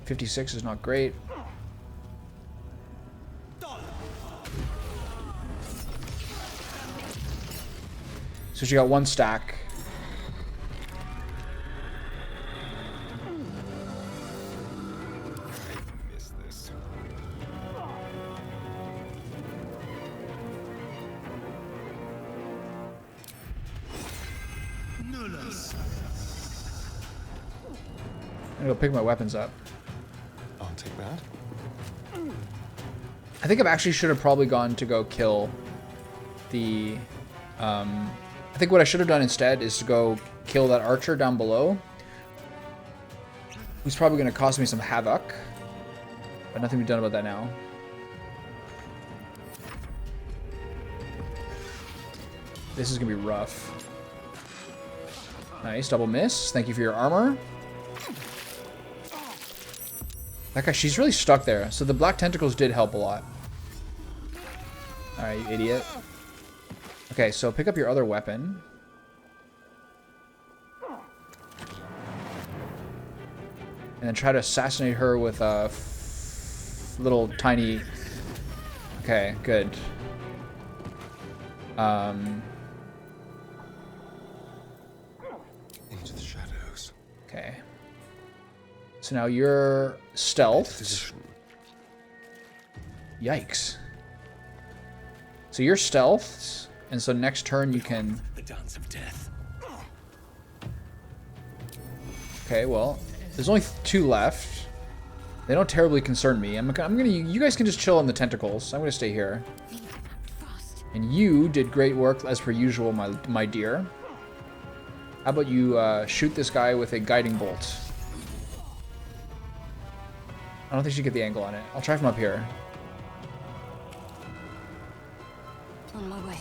56 is not great. So she got one stack. Miss this. I'm gonna go pick my weapons up. I'll take that. I think I actually should have probably gone to go kill the... I think what I should have done instead is to go kill that archer down below. Who's probably going to cost me some havoc. But nothing to be done about that now. This is going to be rough. Nice, double miss. Thank you for your armor. That guy, she's really stuck there. So the black tentacles did help a lot. Alright, you idiot. Okay, so pick up your other weapon. And then try to assassinate her with a little tiny... Okay, good. Into the shadows. Okay. So now you're stealth. Yikes. So you're stealth, and so next turn you can... The dance of death. Okay, well, there's only 2 left. They don't terribly concern me. I'm gonna... You guys can just chill on the tentacles. I'm gonna stay here. And you did great work as per usual, my dear. How about you shoot this guy with a guiding bolt? I don't think she get the angle on it. I'll try from up here. On my way.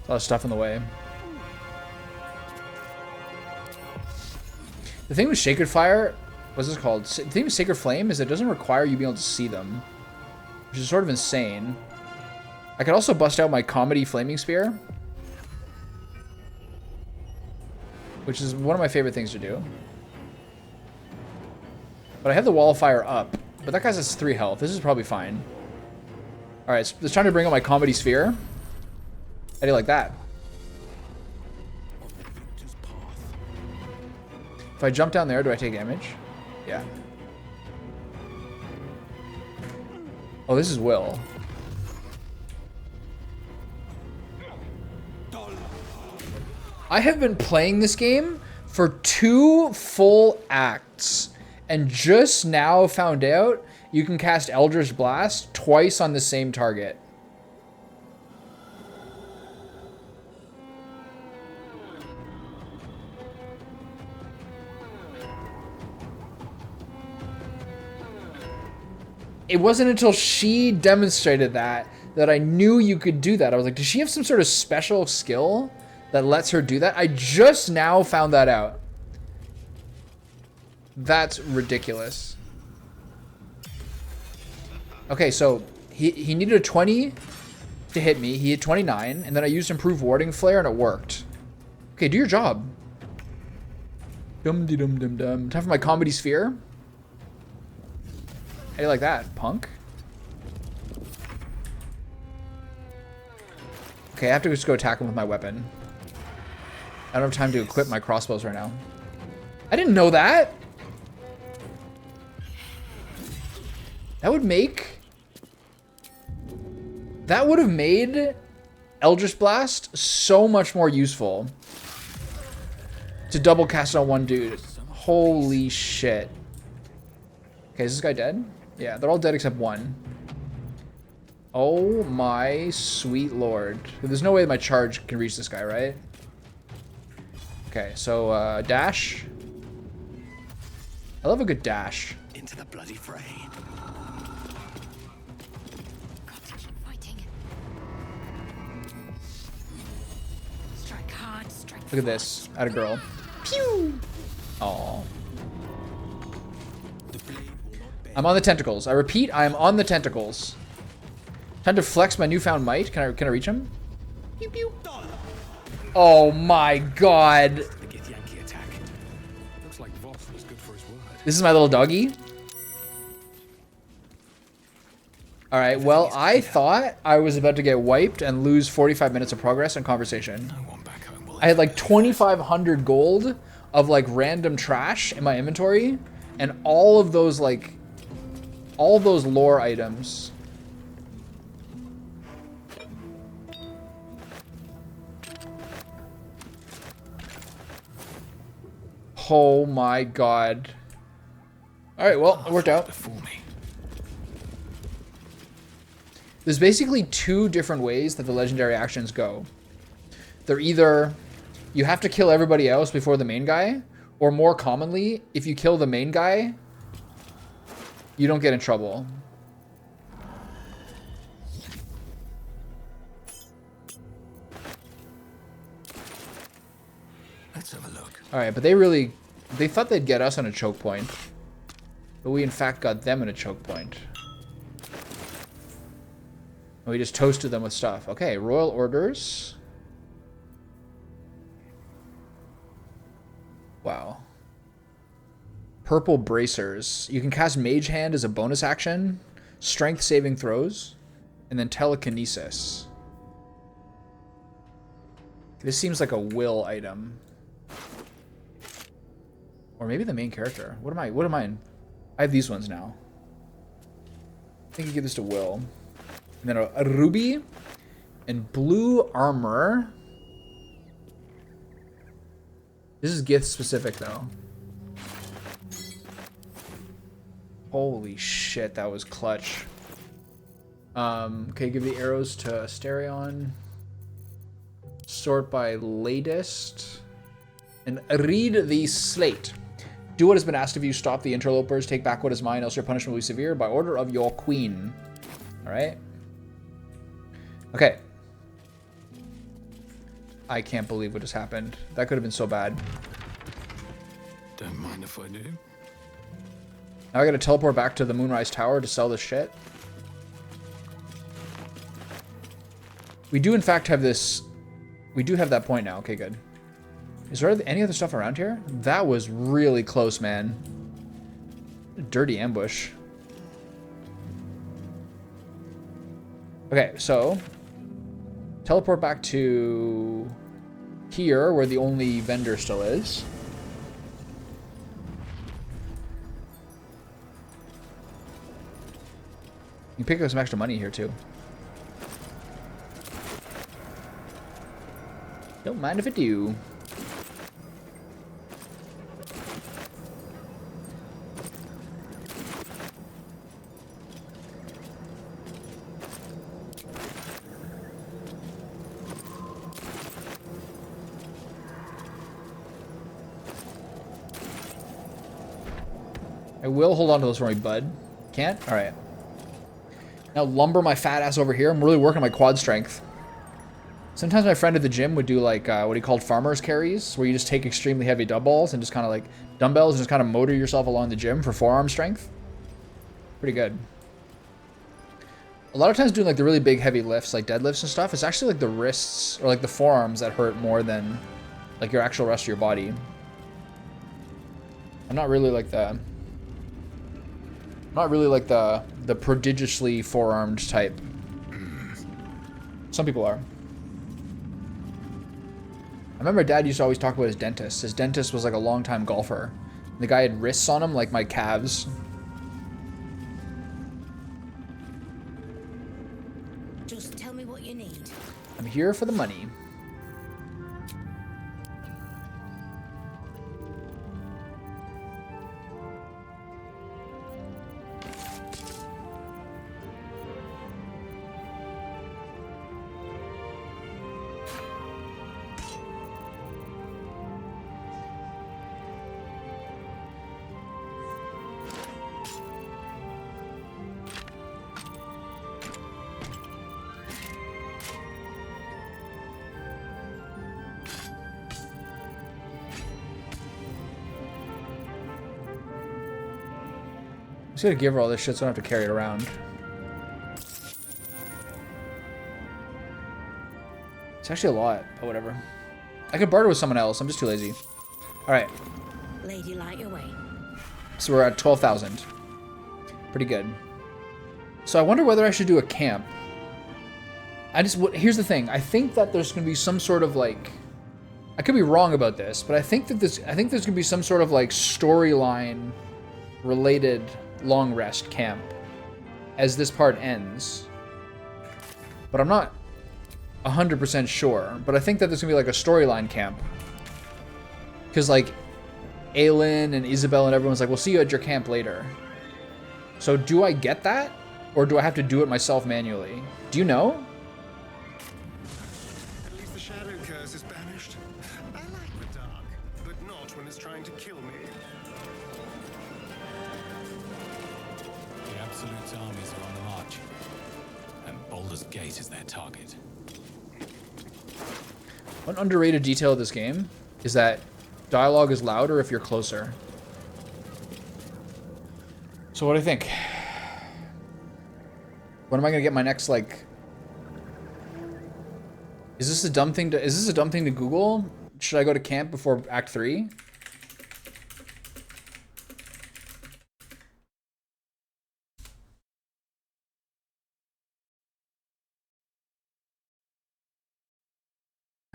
A lot of stuff in the way. The thing with Sacred Fire, what's this called? The thing with Sacred Flame is it doesn't require you being able to see them, which is sort of insane. I could also bust out my Comedy Flaming Spear, which is one of my favorite things to do. But I have the wall of fire up. But that guy's has 3 health. This is probably fine. Alright, so it's trying to bring up my comedy sphere. How do you like that? If I jump down there, do I take damage? Yeah. Oh, this is Will. I have been playing this game for 2 full acts and just now found out you can cast Eldritch Blast twice on the same target. It wasn't until she demonstrated that I knew you could do that. I was like, does she have some sort of special skill that lets her do that? I just now found that out. That's ridiculous. Okay, so he needed a 20 to hit me. He hit 29, and then I used Improved Warding Flare, and it worked. Okay, do your job. Dum-de-dum-dum-dum. Time for my Comedy Sphere. How do you like that, punk? Okay, I have to just go attack him with my weapon. I don't have time to equip my crossbows right now. I didn't know that! That would have made Eldritch Blast so much more useful. To double cast on one dude. Holy shit. Okay, is this guy dead? Yeah, they're all dead except one. Oh my sweet lord. There's no way my charge can reach this guy, right? Okay, so dash. I love a good dash. Into the bloody fray. Strike hard, strike Look at this. At a girl. Pew! Aww. I'm on the tentacles. I repeat, I am on the tentacles. Time to flex my newfound might. Can I reach him? Pew pew. Oh my god. This is my little doggy. Alright, well, I thought I was about to get wiped and lose 45 minutes of progress and conversation. I had like 2,500 gold of like random trash in my inventory, and all of those like, all those lore items. Oh my god. Alright, well, it worked out. There's basically 2 different ways that the legendary actions go. They're either you have to kill everybody else before the main guy, or more commonly, if you kill the main guy, you don't get in trouble. Let's have a look. Alright, but they thought they'd get us on a choke point. But we in fact got them in a choke point. And we just toasted them with stuff. Okay, royal orders. Wow. Purple bracers. You can cast Mage Hand as a bonus action, strength saving throws, and then telekinesis. This seems like a will item. Or maybe the main character. What am I in? I have these ones now. I think you give this to Will. And then a ruby and blue armor. This is Gith specific though. Holy shit, that was clutch. Okay, give the arrows to Asterion. Sort by latest. And read the slate. Do what has been asked of you. Stop the interlopers. Take back what is mine, else your punishment will be severe by order of your queen. Alright. Okay. I can't believe what just happened. That could have been so bad. Don't mind if I do. Now I gotta teleport back to the Moonrise Tower to sell this shit. We do in fact have this... We do have that point now. Okay, good. Is there any other stuff around here? That was really close, man. Dirty ambush. Okay, so teleport back to here where the only vendor still is. You can pick up some extra money here too. Don't mind if I do. I will hold on to those for me, bud. Can't? Alright. Now lumber my fat ass over here. I'm really working my quad strength. Sometimes my friend at the gym would do like what he called farmer's carries, where you just take extremely heavy dumbbells and just kind of like dumbbells and just kind of motor yourself along the gym for forearm strength. Pretty good. A lot of times doing like the really big heavy lifts, like deadlifts and stuff, it's actually like the wrists or like the forearms that hurt more than like your actual rest of your body. I'm not really like the prodigiously forearmed type. Some people are. I remember Dad used to always talk about his dentist. His dentist was like a longtime golfer. The guy had wrists on him like my calves. Just tell me what you need. I'm here for the money. I'm just gonna give her all this shit so I don't have to carry it around. It's actually a lot, but whatever. I could barter with someone else. I'm just too lazy. Alright. Lady, light your way. So we're at 12,000. Pretty good. So I wonder whether I should do a camp. Here's the thing. I think that there's gonna be some sort of like, I could be wrong about this, but I think there's gonna be some sort of like storyline related long rest camp as this part ends. But I'm not 100% sure. But I think that there's gonna be like a storyline camp. Because like Aelin and Isabel and everyone's like, we'll see you at your camp later. So do I get that? Or do I have to do it myself manually? Do you know? At least the shadow curse is banished. I like the dark, but not when it's trying to kill me. The Absolute's armies are on the march, and Baldur's Gate is their target. One underrated detail of this game is that dialogue is louder if you're closer. So what do you think? When am I gonna get my next like? Is this a dumb thing to Google? Should I go to camp before Act 3?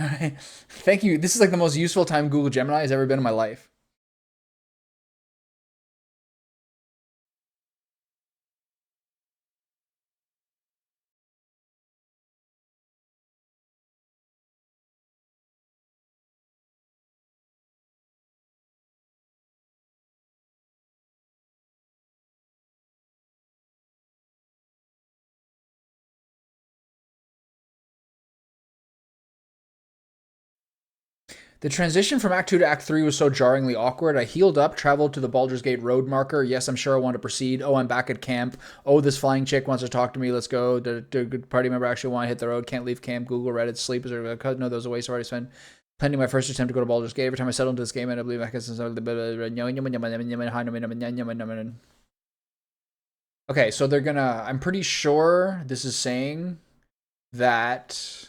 Alright. Thank you. This is like the most useful time Google Gemini has ever been in my life. The transition from Act 2 to Act 3 was so jarringly awkward. I healed up, traveled to the Baldur's Gate road marker. Yes, I'm sure I want to proceed. Oh, I'm back at camp. Oh, this flying chick wants to talk to me. Let's go. The party member actually want to hit the road. Can't leave camp. Google, Reddit, sleep. No, that was a waste. Already spent planning my first attempt to go to Baldur's Gate. Every time I settle into this game, I believe I guess. Okay, so they're gonna. I'm pretty sure this is saying that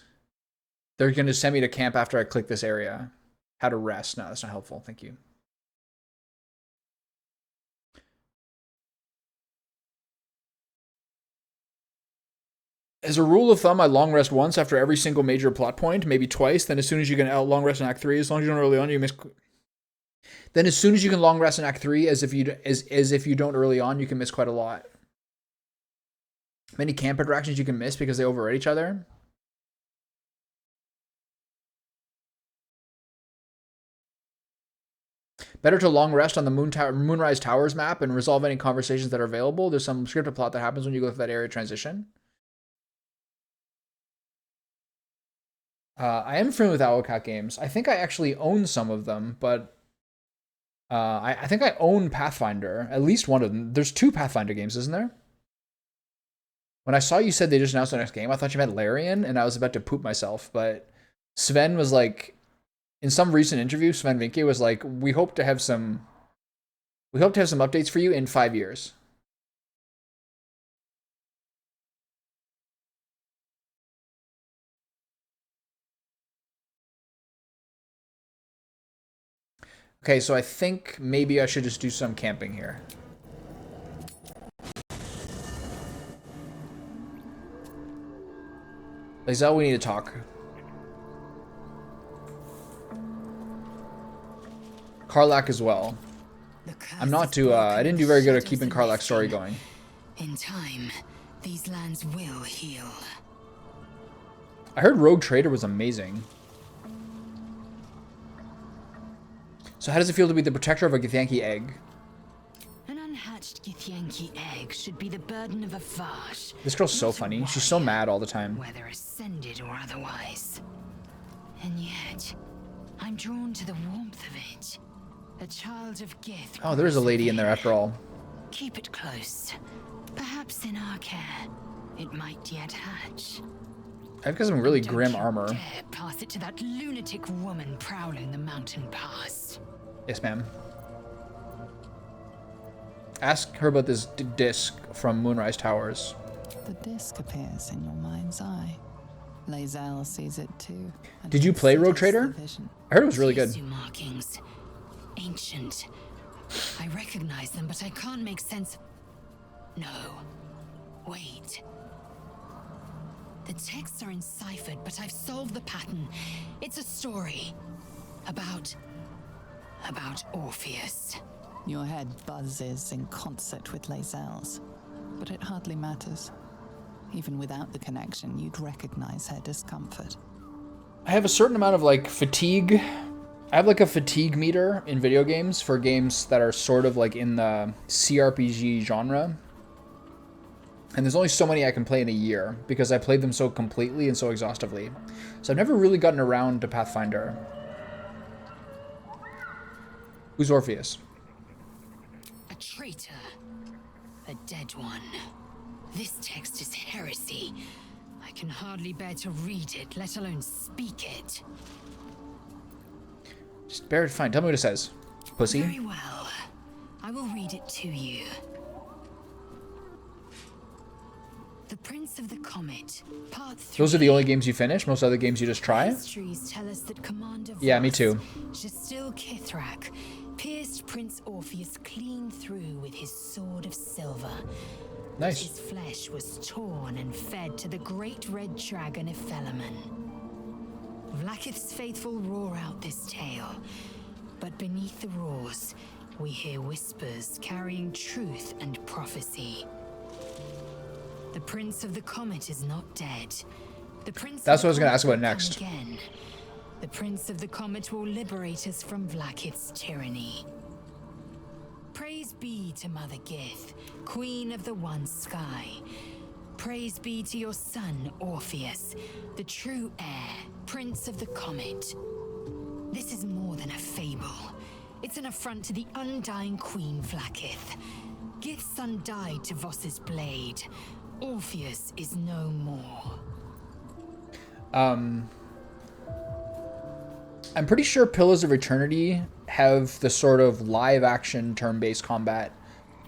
they're gonna send me to camp after I click this area. How to rest. No, that's not helpful. Thank you. As a rule of thumb, I long rest once after every single major plot point, maybe twice. Then as soon as you can long rest in Act 3, as long as you don't early on, you miss. Then as soon as you can long rest in Act 3, as if you don't early on, you can miss quite a lot. Many camp interactions you can miss because they override each other. Better to long rest on the Moonrise Towers map and resolve any conversations that are available. There's some scripted plot that happens when you go through that area transition. I am familiar with Owlcat games. I think I actually own some of them, but I think I own Pathfinder, at least one of them. There's 2 Pathfinder games, isn't there? When I saw you said they just announced the next game, I thought you meant Larian, and I was about to poop myself. But Sven was like, in some recent interview, Sven Vinke was like, we hope to have some updates for you in 5 years. Okay, so I think maybe I should just do some camping here. Lae'zel, we need to talk. Karlach as well. I'm not too, I didn't do very good at keeping Karlach's story going. In time, these lands will heal. I heard Rogue Trader was amazing. So how does it feel to be the protector of a Githyanki egg? An unhatched Githyanki egg should be the burden of a Vash. This girl's so funny. She's so mad all the time. Whether ascended or otherwise. And yet, I'm drawn to the warmth of it. A child of Gith. Oh, there's a lady in there after all. Keep it close. Perhaps in our care, it might yet hatch. I've got some really grim armor. Dare pass it to that lunatic woman prowling the mountain pass. Yes, ma'am. Ask her about this disc from Moonrise Towers. The disc appears in your mind's eye. Lae'zel sees it too. Did you play Rogue Trader? I heard it was really good. Markings. Ancient. I recognize them, but I can't make sense. No. Wait. The texts are enciphered, but I've solved the pattern. It's a story. About Orpheus. Your head buzzes in concert with Lae'zel's, but it hardly matters. Even without the connection, you'd recognize her discomfort. I have a certain amount of like fatigue. I have like a fatigue meter in video games for games that are sort of like in the CRPG genre. And there's only so many I can play in a year because I played them so completely and so exhaustively. So I've never really gotten around to Pathfinder. Who's Orpheus? A traitor. A dead one. This text is heresy. I can hardly bear to read it, let alone speak it. Just bear it fine. Tell me what it says. Pussy. Very well. I will read it to you. The Prince of the Comet, Part 3. Those are the only games you finish? Most other games you just try? Histories tell us that Commander Yeah, me too. Jastil Kithrak pierced Prince Orpheus clean through with his sword of silver. Nice. His flesh was torn and fed to the great red dragon Ephelaman. Vlaakith's faithful roar out this tale, but beneath the roars, we hear whispers carrying truth and prophecy. The Prince of the Comet is not dead. The Prince That's of what I was going to Comet ask about will next. come again. The Prince of the Comet will liberate us from Vlaakith's tyranny. Praise be to Mother Gith, Queen of the One Sky. Praise be to your son, Orpheus, the true heir, Prince of the Comet. This is more than a fable. It's an affront to the undying Queen Vlaakith. Gith's son died to Voss's blade. Orpheus is no more. I'm pretty sure Pillars of Eternity have the sort of live-action turn-based combat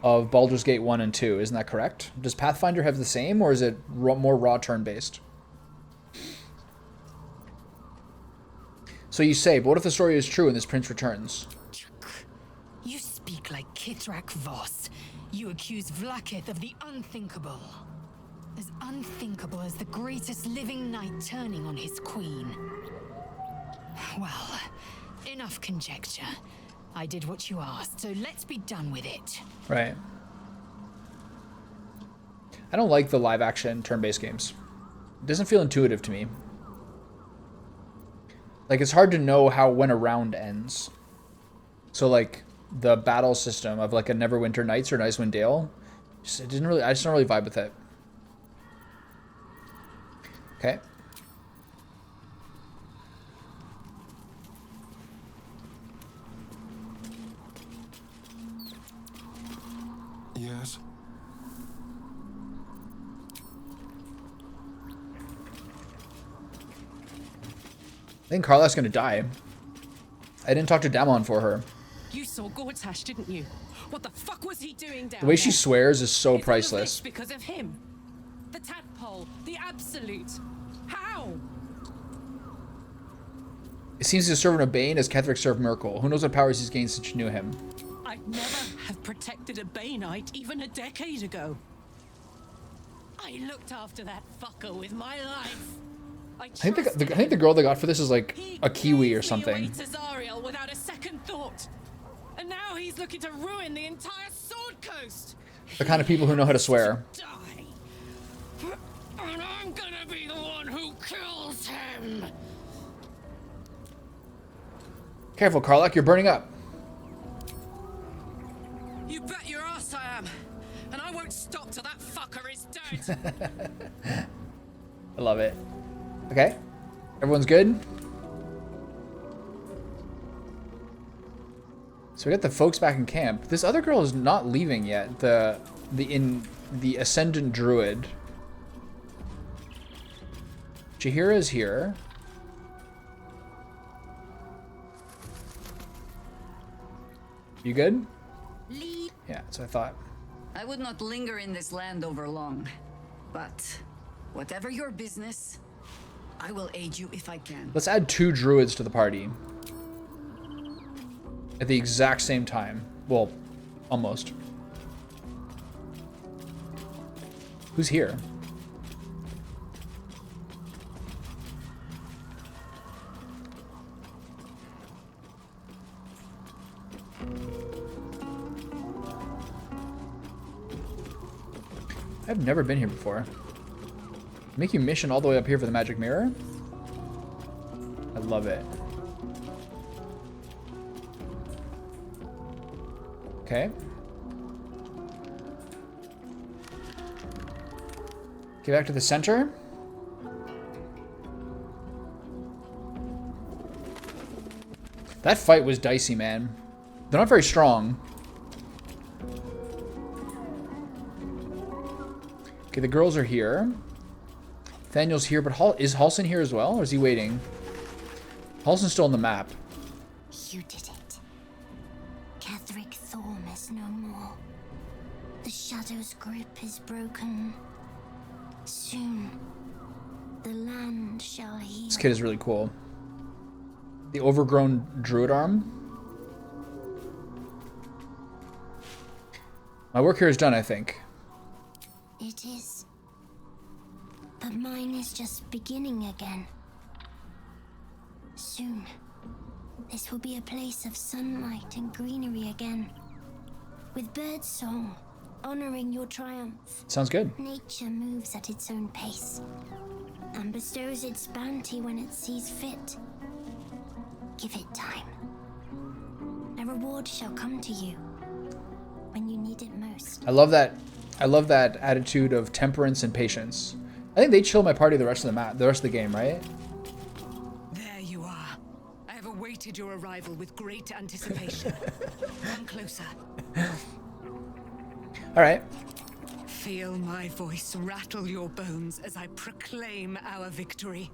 of Baldur's Gate 1 and 2. Isn't that correct? Does Pathfinder have the same, or is it more raw turn-based? So you say, but what if the story is true and this prince returns? You speak like Kithrak Voss. You accuse Vlaakith of the unthinkable. As unthinkable as the greatest living knight turning on his queen. Well, enough conjecture. I did what you asked, so let's be done with it. Right. I don't like the live action turn-based games. It doesn't feel intuitive to me. Like, it's hard to know when a round ends. So, like, the battle system of, like, a Neverwinter Nights or Icewind Dale, I just don't really vibe with it. Okay. Yes? I think Karlach's gonna die. I didn't talk to Damon for her. You saw Gortash, didn't you? What the fuck was he doing down The way there? she swears is so Is all of priceless. this because of him? The tadpole, the absolute. How? It seems he's serving a Bane as Ketheric served Merkel. Who knows what powers he's gained since you knew him? I'd never have protected a Baneite even a decade ago. I looked after that fucker with my life. I think the girl they got for this is like a Kiwi or something. To Zariel without a second thought. And now he's looking to ruin the entire Sword Coast. The kind of people who know how to swear. Die. And I'm gonna be the one who kills him. Careful, Karlach, you're burning up. You bet your ass I am. And I won't stop till that fucker is dead. I love it. Okay. Everyone's good? So we got the folks back in camp. This other girl is not leaving yet. The Ascendant Druid. Jaheira's here. You good? Yeah, that's what I thought. I would not linger in this land over long. But whatever your business, I will aid you if I can. Let's add 2 druids to the party. At the exact same time. Well, almost. Who's here? I've never been here before. Make you mission all the way up here for the magic mirror? I love it. Okay. Get back to the center. That fight was dicey, man. They're not very strong. Okay, the girls are here. Nathaniel's here, but is Halsin here as well, or is he waiting? Halsin's still on the map. You did it. Ketheric Thorm is no more. The Shadow's grip is broken. Soon, the land shall heal. This kid is really cool. The overgrown druid arm. My work here is done, I think. It is. But mine is just beginning again. Soon, this will be a place of sunlight and greenery again. With birdsong, honoring your triumph. Sounds good. Nature moves at its own pace, and bestows its bounty when it sees fit. Give it time. A reward shall come to you when you need it most. I love that attitude of temperance and patience. I think they chill my party the rest of the game, right? There you are. I have awaited your arrival with great anticipation. Come closer. All right. Feel my voice rattle your bones as I proclaim our victory.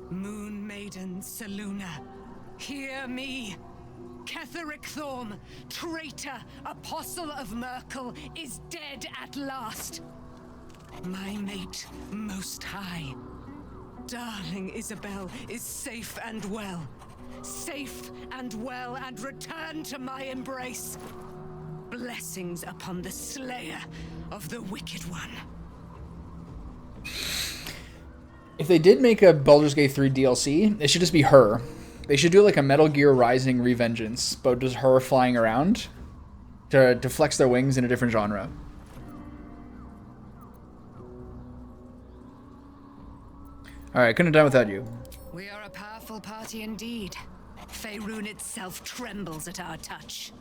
Moon Maiden Selûne, hear me. Ketheric Thorm, traitor, apostle of Merkel, is dead at last. My mate, Most High, darling Isabel, is safe and well. Safe and well, and return to my embrace. Blessings upon the slayer of the Wicked One. If they did make a Baldur's Gate 3 DLC, it should just be her. They should do like a Metal Gear Rising Revengeance, but just her flying around to flex their wings in a different genre. Alright, couldn't have done without you. We are a powerful party indeed. Faerun itself trembles at our touch.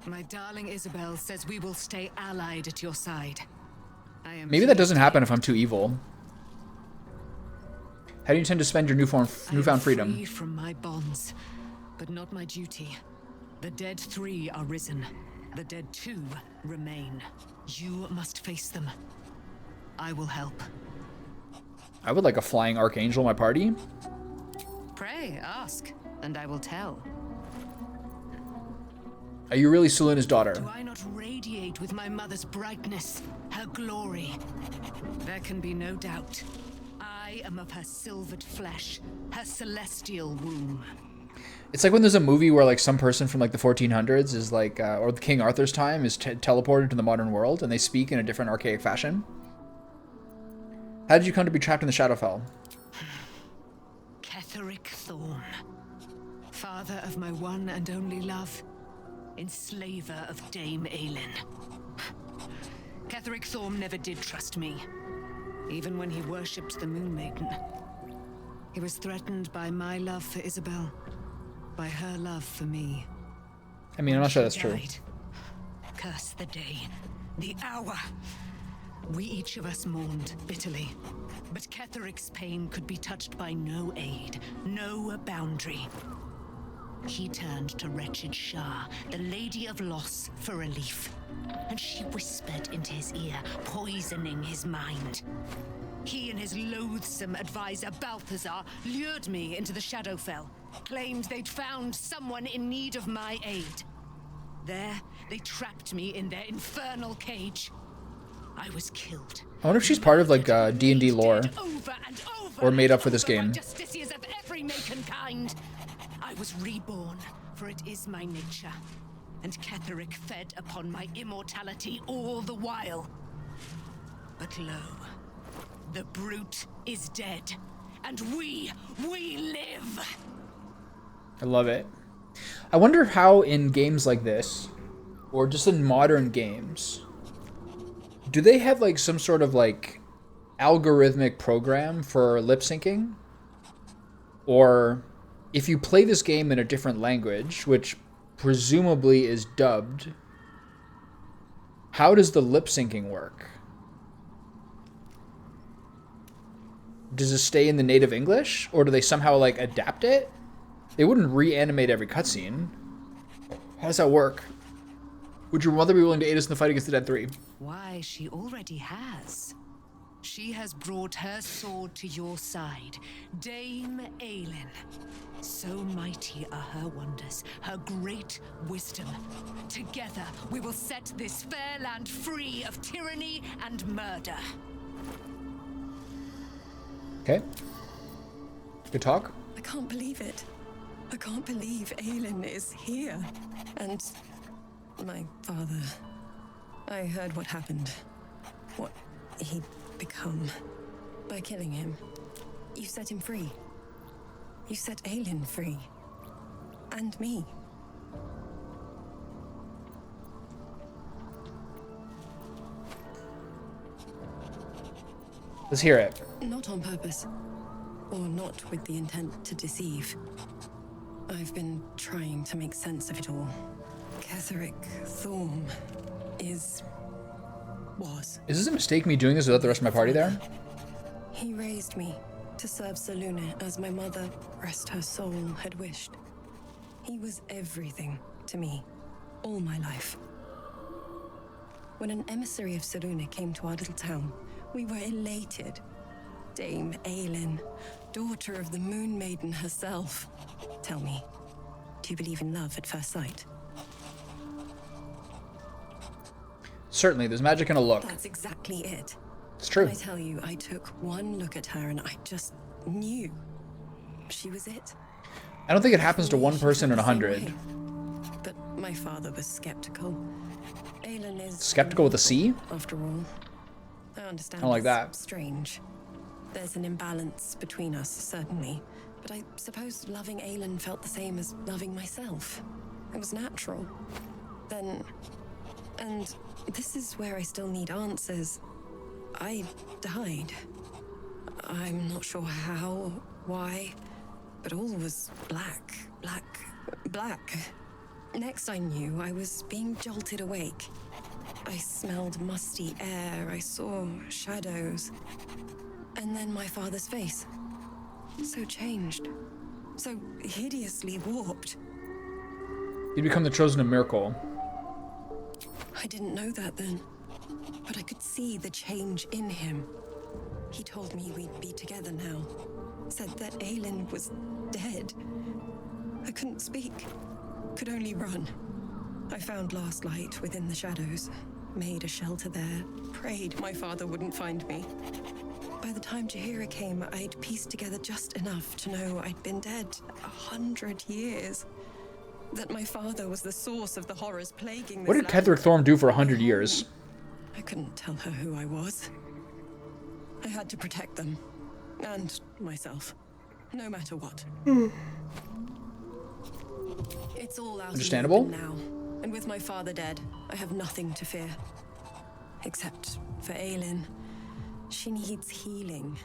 My darling Isabel says we will stay allied at your side. Maybe that doesn't happen if I'm too evil. How do you intend to spend your newfound freedom? Free from my bonds, but not my duty. The dead 3 are risen. The dead 2 remain. You must face them. I will help. I would like a flying archangel in my party. Pray, ask, and I will tell. Are you really Selena's daughter? Do I not radiate with my mother's brightness, her glory? There can be no doubt. I am of her silvered flesh, her celestial womb. It's like when there's a movie where like some person from like the 1400s is like, or the King Arthur's time is teleported to the modern world and they speak in a different archaic fashion. How did you come to be trapped in the Shadowfell? Ketheric Thorm, father of my one and only love, enslaver of Dame Aelin. Ketheric Thorm never did trust me, even when he worshipped the Moon Maiden. He was threatened by my love for Isabel, by her love for me. I mean, I'm not sure that's true. Curse the day, the hour. We each of us mourned bitterly, but Ketheric's pain could be touched by no aid, no boundary. He turned to wretched Shah, the Lady of Loss, for relief, and she whispered into his ear, poisoning his mind. He and his loathsome advisor Balthazar lured me into the Shadowfell, claimed they'd found someone in need of my aid. There, they trapped me in their infernal cage. I was killed. I wonder if she's part of like D&D lore, or made up for this game. Justiciars of every make and kind. I was reborn, for it is my nature, and Ketheric fed upon my immortality all the while. But lo, the brute is dead, and we live. I love it. I wonder how in games like this, or just in modern games, do they have like some sort of like algorithmic program for lip syncing? Or if you play this game in a different language, which presumably is dubbed, how does the lip syncing work? Does it stay in the native English, or do they somehow like adapt it? They wouldn't reanimate every cutscene. How does that work? Would your mother be willing to aid us in the fight against the Dead 3? Why, she already has. She has brought her sword to your side, Dame Aelin. So mighty are her wonders, her great wisdom. Together, we will set this fair land free of tyranny and murder. Okay. Good talk. I can't believe it. I can't believe Aelin is here. And my father. I heard what happened. What he'd become. By killing him. You set him free. You set Aelin free. And me. Let's hear it. Not on purpose. Or not with the intent to deceive. I've been trying to make sense of it all. Ketheric Thorm was. Is this a mistake, me doing this without the rest of my party there? He raised me to serve Selûne as my mother, rest her soul, had wished. He was everything to me, all my life. When an emissary of Selûne came to our little town, we were elated. Dame Aelin, daughter of the Moon Maiden herself. Tell me, do you believe in love at first sight? Certainly, there's magic in a look. That's exactly it. It's true. I tell you, I took one look at her and I just knew she was it. I don't think it happens to one person in 100. But my father was skeptical. Aelin is Skeptical with a C? after all. I understand. I don't like that. Strange. There's an imbalance between us, certainly. But I suppose loving Aelin felt the same as loving myself. It was natural. Then... And this is where I still need answers. I died. I'm not sure how, why, but all was black, black, black. Next I knew, I was being jolted awake. I smelled musty air, I saw shadows. And then my father's face. So changed. So hideously warped. You'd become the chosen of miracle. I didn't know that then. But I could see the change in him. He told me we'd be together now. Said that Aelin was dead. I couldn't speak. Could only run. I found last light within the shadows. Made a shelter there. Prayed my father wouldn't find me. By the time Jahira came, I'd pieced together just enough to know I'd been dead 100 years. That my father was the source of the horrors plaguing this What did land. Ketheric Thorm do for 100 years? I couldn't tell her who I was. I had to protect them. And myself. No matter what. It's all out Understandable. in the open now. And with my father dead, I have nothing to fear. Except for Aelin. She needs healing.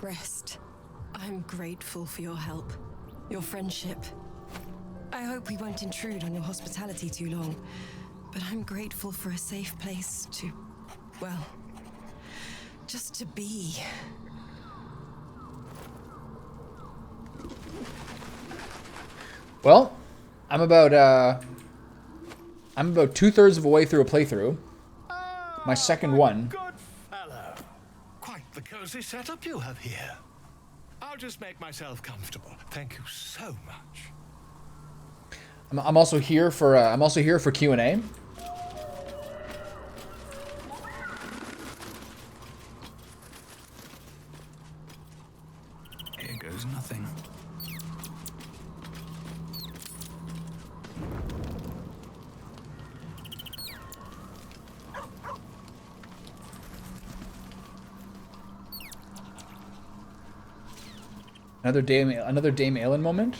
Rest. I'm grateful for your help. Your friendship. I hope we won't intrude on your hospitality too long. But I'm grateful for a safe place to... well... just to be. Well, I'm about 2/3 of a way through a playthrough. My second one. Good fellow. Quite the cozy setup you have here. I'll just make myself comfortable. Thank you so much. I'm also here for Q&A. Here goes nothing. Another Dame Aelin moment.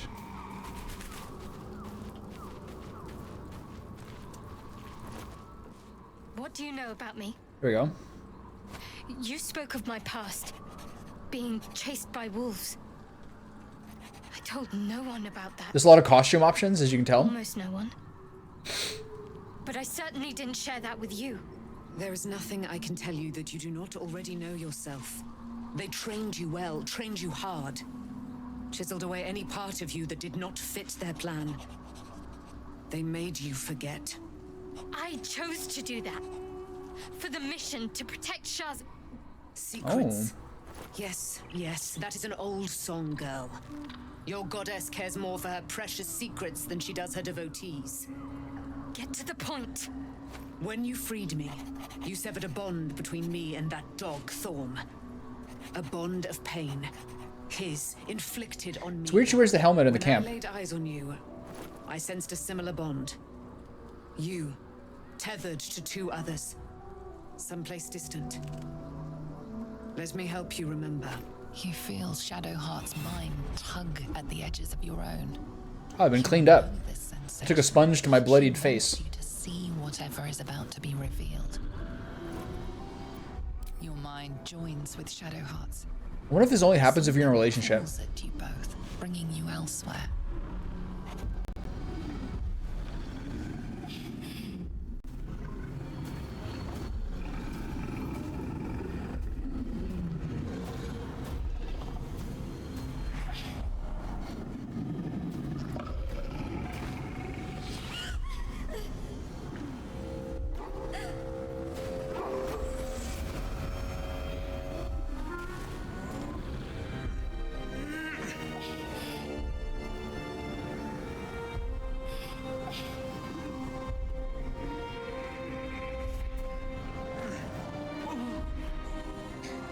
What do you know about me? Here we go. You spoke of my past. Being chased by wolves. I told no one about that. There's a lot of costume options, as you can tell. Almost no one. But I certainly didn't share that with you. There is nothing I can tell you that you do not already know yourself. They trained you well, trained you hard. Chiseled away any part of you that did not fit their plan. They made you forget. I chose to do that. For the mission to protect Shah's... Secrets. Yes, yes, that is an old song, girl. Your goddess cares more for her precious secrets than she does her devotees. Get to the point. When you freed me, you severed a bond between me and that dog, Thorm. A bond of pain. His, inflicted on me. It's weird she wears the helmet in the camp. When I laid eyes on you, I sensed a similar bond. You, tethered to two others. Someplace distant. Let me help you remember. You feel Shadowheart's mind tug at the edges of your own. Oh, I've been cleaned up. I took a sponge to my bloodied face. You to see whatever is about to be revealed. Your mind joins with Shadowheart's. I wonder if this only happens if you're in a relationship. Pulls at you both, bringing you elsewhere.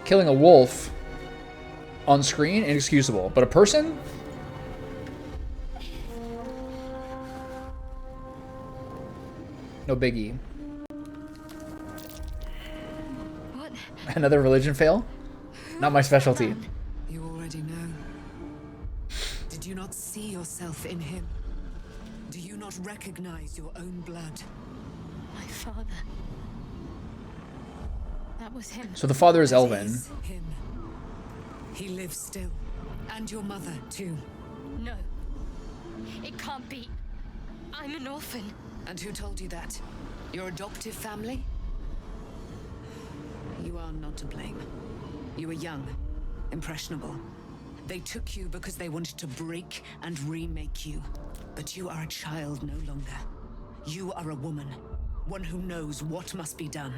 Killing a wolf on screen, inexcusable. But a person? No biggie. What? Another religion fail? Who Not my specialty. You already know. Did you not see yourself in him? Do you not recognize your own blood? My father. That was him. So the father is That Elvin. is him. He lives still. And your mother, too. No. It can't be. I'm an orphan. And who told you that? Your adoptive family? You are not to blame. You were young, impressionable. They took you because they wanted to break and remake you. But you are a child no longer. You are a woman. One who knows what must be done.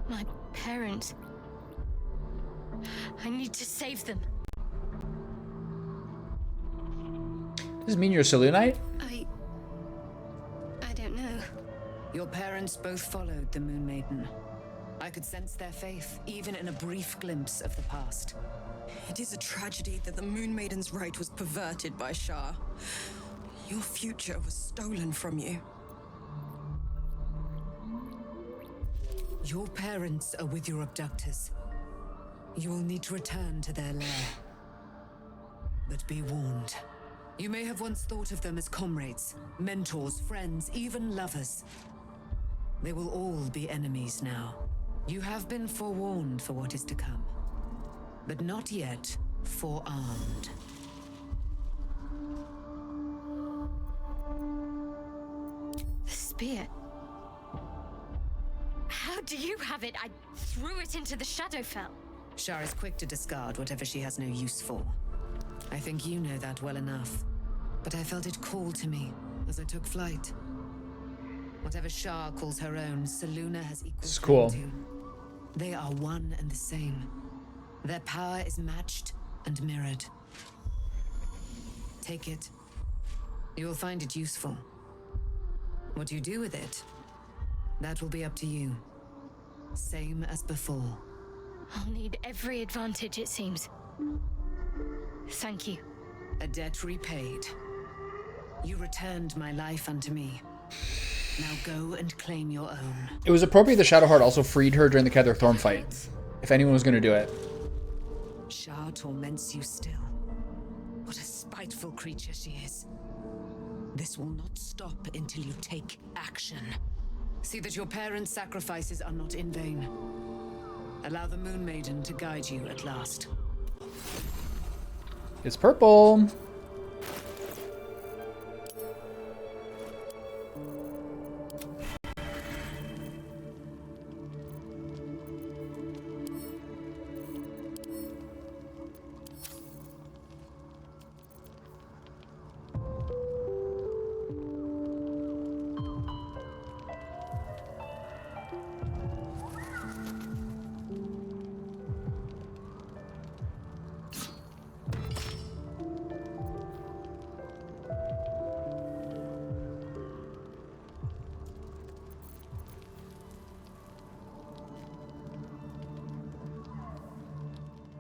My parents. I need to save them. Does this mean you're a Selûnite? I don't know. Your parents both followed the Moon Maiden. I could sense their faith, even in a brief glimpse of the past. It is a tragedy that the Moon Maiden's right was perverted by Shah. Your future was stolen from you. Your parents are with your abductors. You will need to return to their lair. But be warned. You may have once thought of them as comrades, mentors, friends, even lovers. They will all be enemies now. You have been forewarned for what is to come, but not yet forearmed. The spear. How do you have it? I threw it into the Shadowfell. Shah is quick to discard whatever she has no use for. I think you know that well enough. But I felt it call to me as I took flight. Whatever Shah calls her own, Selûna has equal It's cool. claim to. They are one and the same. Their power is matched and mirrored. Take it. You will find it useful. What you do with it, that will be up to you. Same as before. I'll need every advantage, it seems. Thank you. A debt repaid. You returned my life unto me. Now go and claim your own. It was appropriate the Shadowheart also freed her during the Kether Thorm fight. If anyone was going to do it. Shah torments you still. What a spiteful creature she is. This will not stop until you take action. See that your parents' sacrifices are not in vain. Allow the Moon Maiden to guide you at last. It's purple.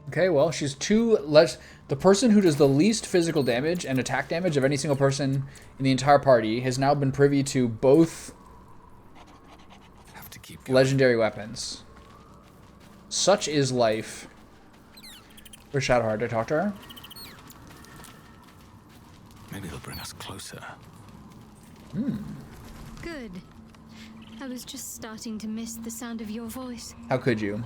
Okay, well, she's too less. The person who does the least physical damage and attack damage of any single person in the entire party has now been privy to both legendary weapons. Such is life. Where's Shadowheart? Did I talk to her? Maybe it'll bring us closer. Good. I was just starting to miss the sound of your voice. How could you?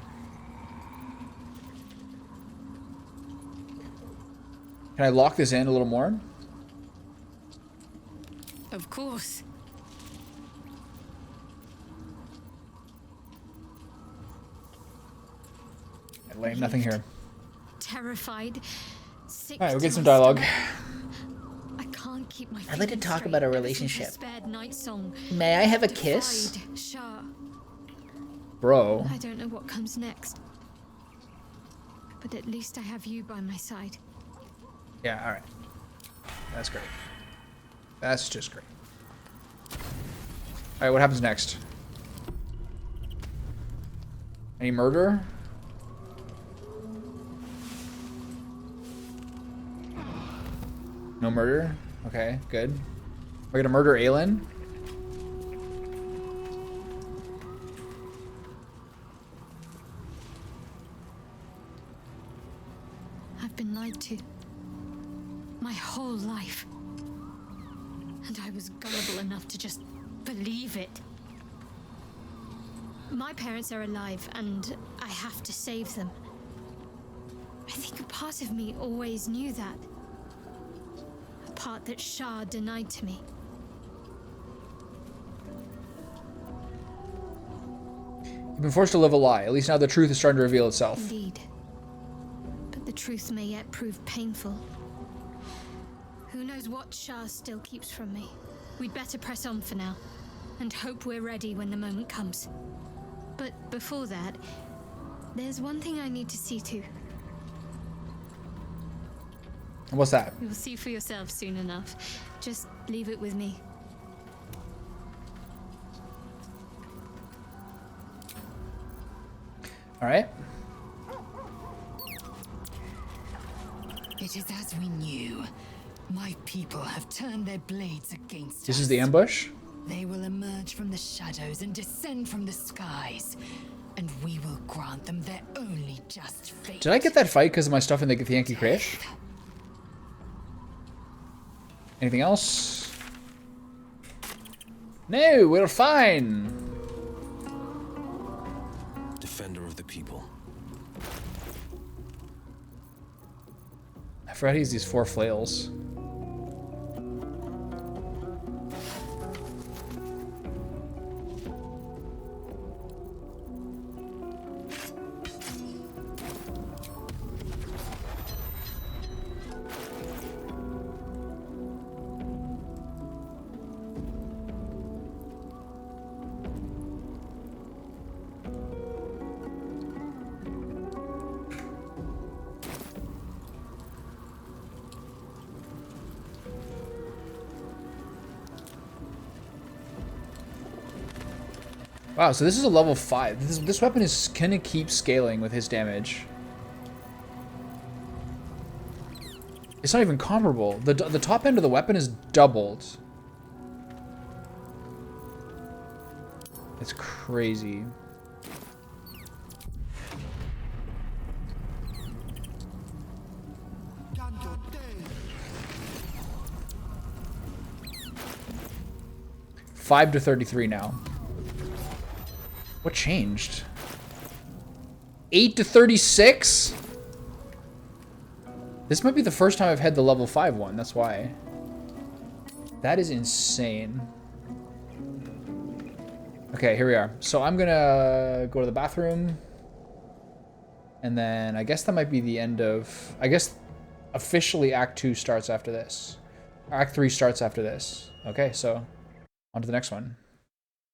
Can I lock this in a little more? Of course. Lame, nothing here. Terrified. Sick Alright, we'll to get some my dialogue. stomach. I can't keep my I'd like to feelings talk straight about our ever since I relationship. spared Night Song. May I have a kiss? Defied Shah. Bro. I don't know what comes next. But at least I have you by my side. Yeah, alright. That's great. That's just great. Alright, what happens next? Any murder? No murder? Okay, good. We're gonna murder Aelin. I've been lied to. My whole life. And I was gullible enough to just believe it. My parents are alive, and I have to save them. I think a part of me always knew that. A part that Shah denied to me. You've been forced to live a lie. At least now the truth is starting to reveal itself. Indeed. But the truth may yet prove painful. Who knows what Shah still keeps from me? We'd better press on for now, and hope we're ready when the moment comes. But before that, there's one thing I need to see to. What's that? You'll see for yourself soon enough. Just leave it with me. All right. It is as we knew. My people have turned their blades against us. This is the ambush? They will emerge from the shadows and descend from the skies, and we will grant them their only just fate. Did I get that fight because of my stuff in the Yankee Crash? Anything else? No, we're fine. Defender of the people. I forgot he has these 4 flails. Wow, so this is a level 5. This weapon is gonna keep scaling with his damage. It's not even comparable. The top end of the weapon is doubled. It's crazy. $5 to 33 now. What changed? 8 to 36? This might be the first time I've had the level 5 one, that's why. That is insane. Okay, here we are. So I'm gonna go to the bathroom. And then I guess that might be the end of... I guess officially Act 2 starts after this. Act 3 starts after this. Okay, so on to the next one.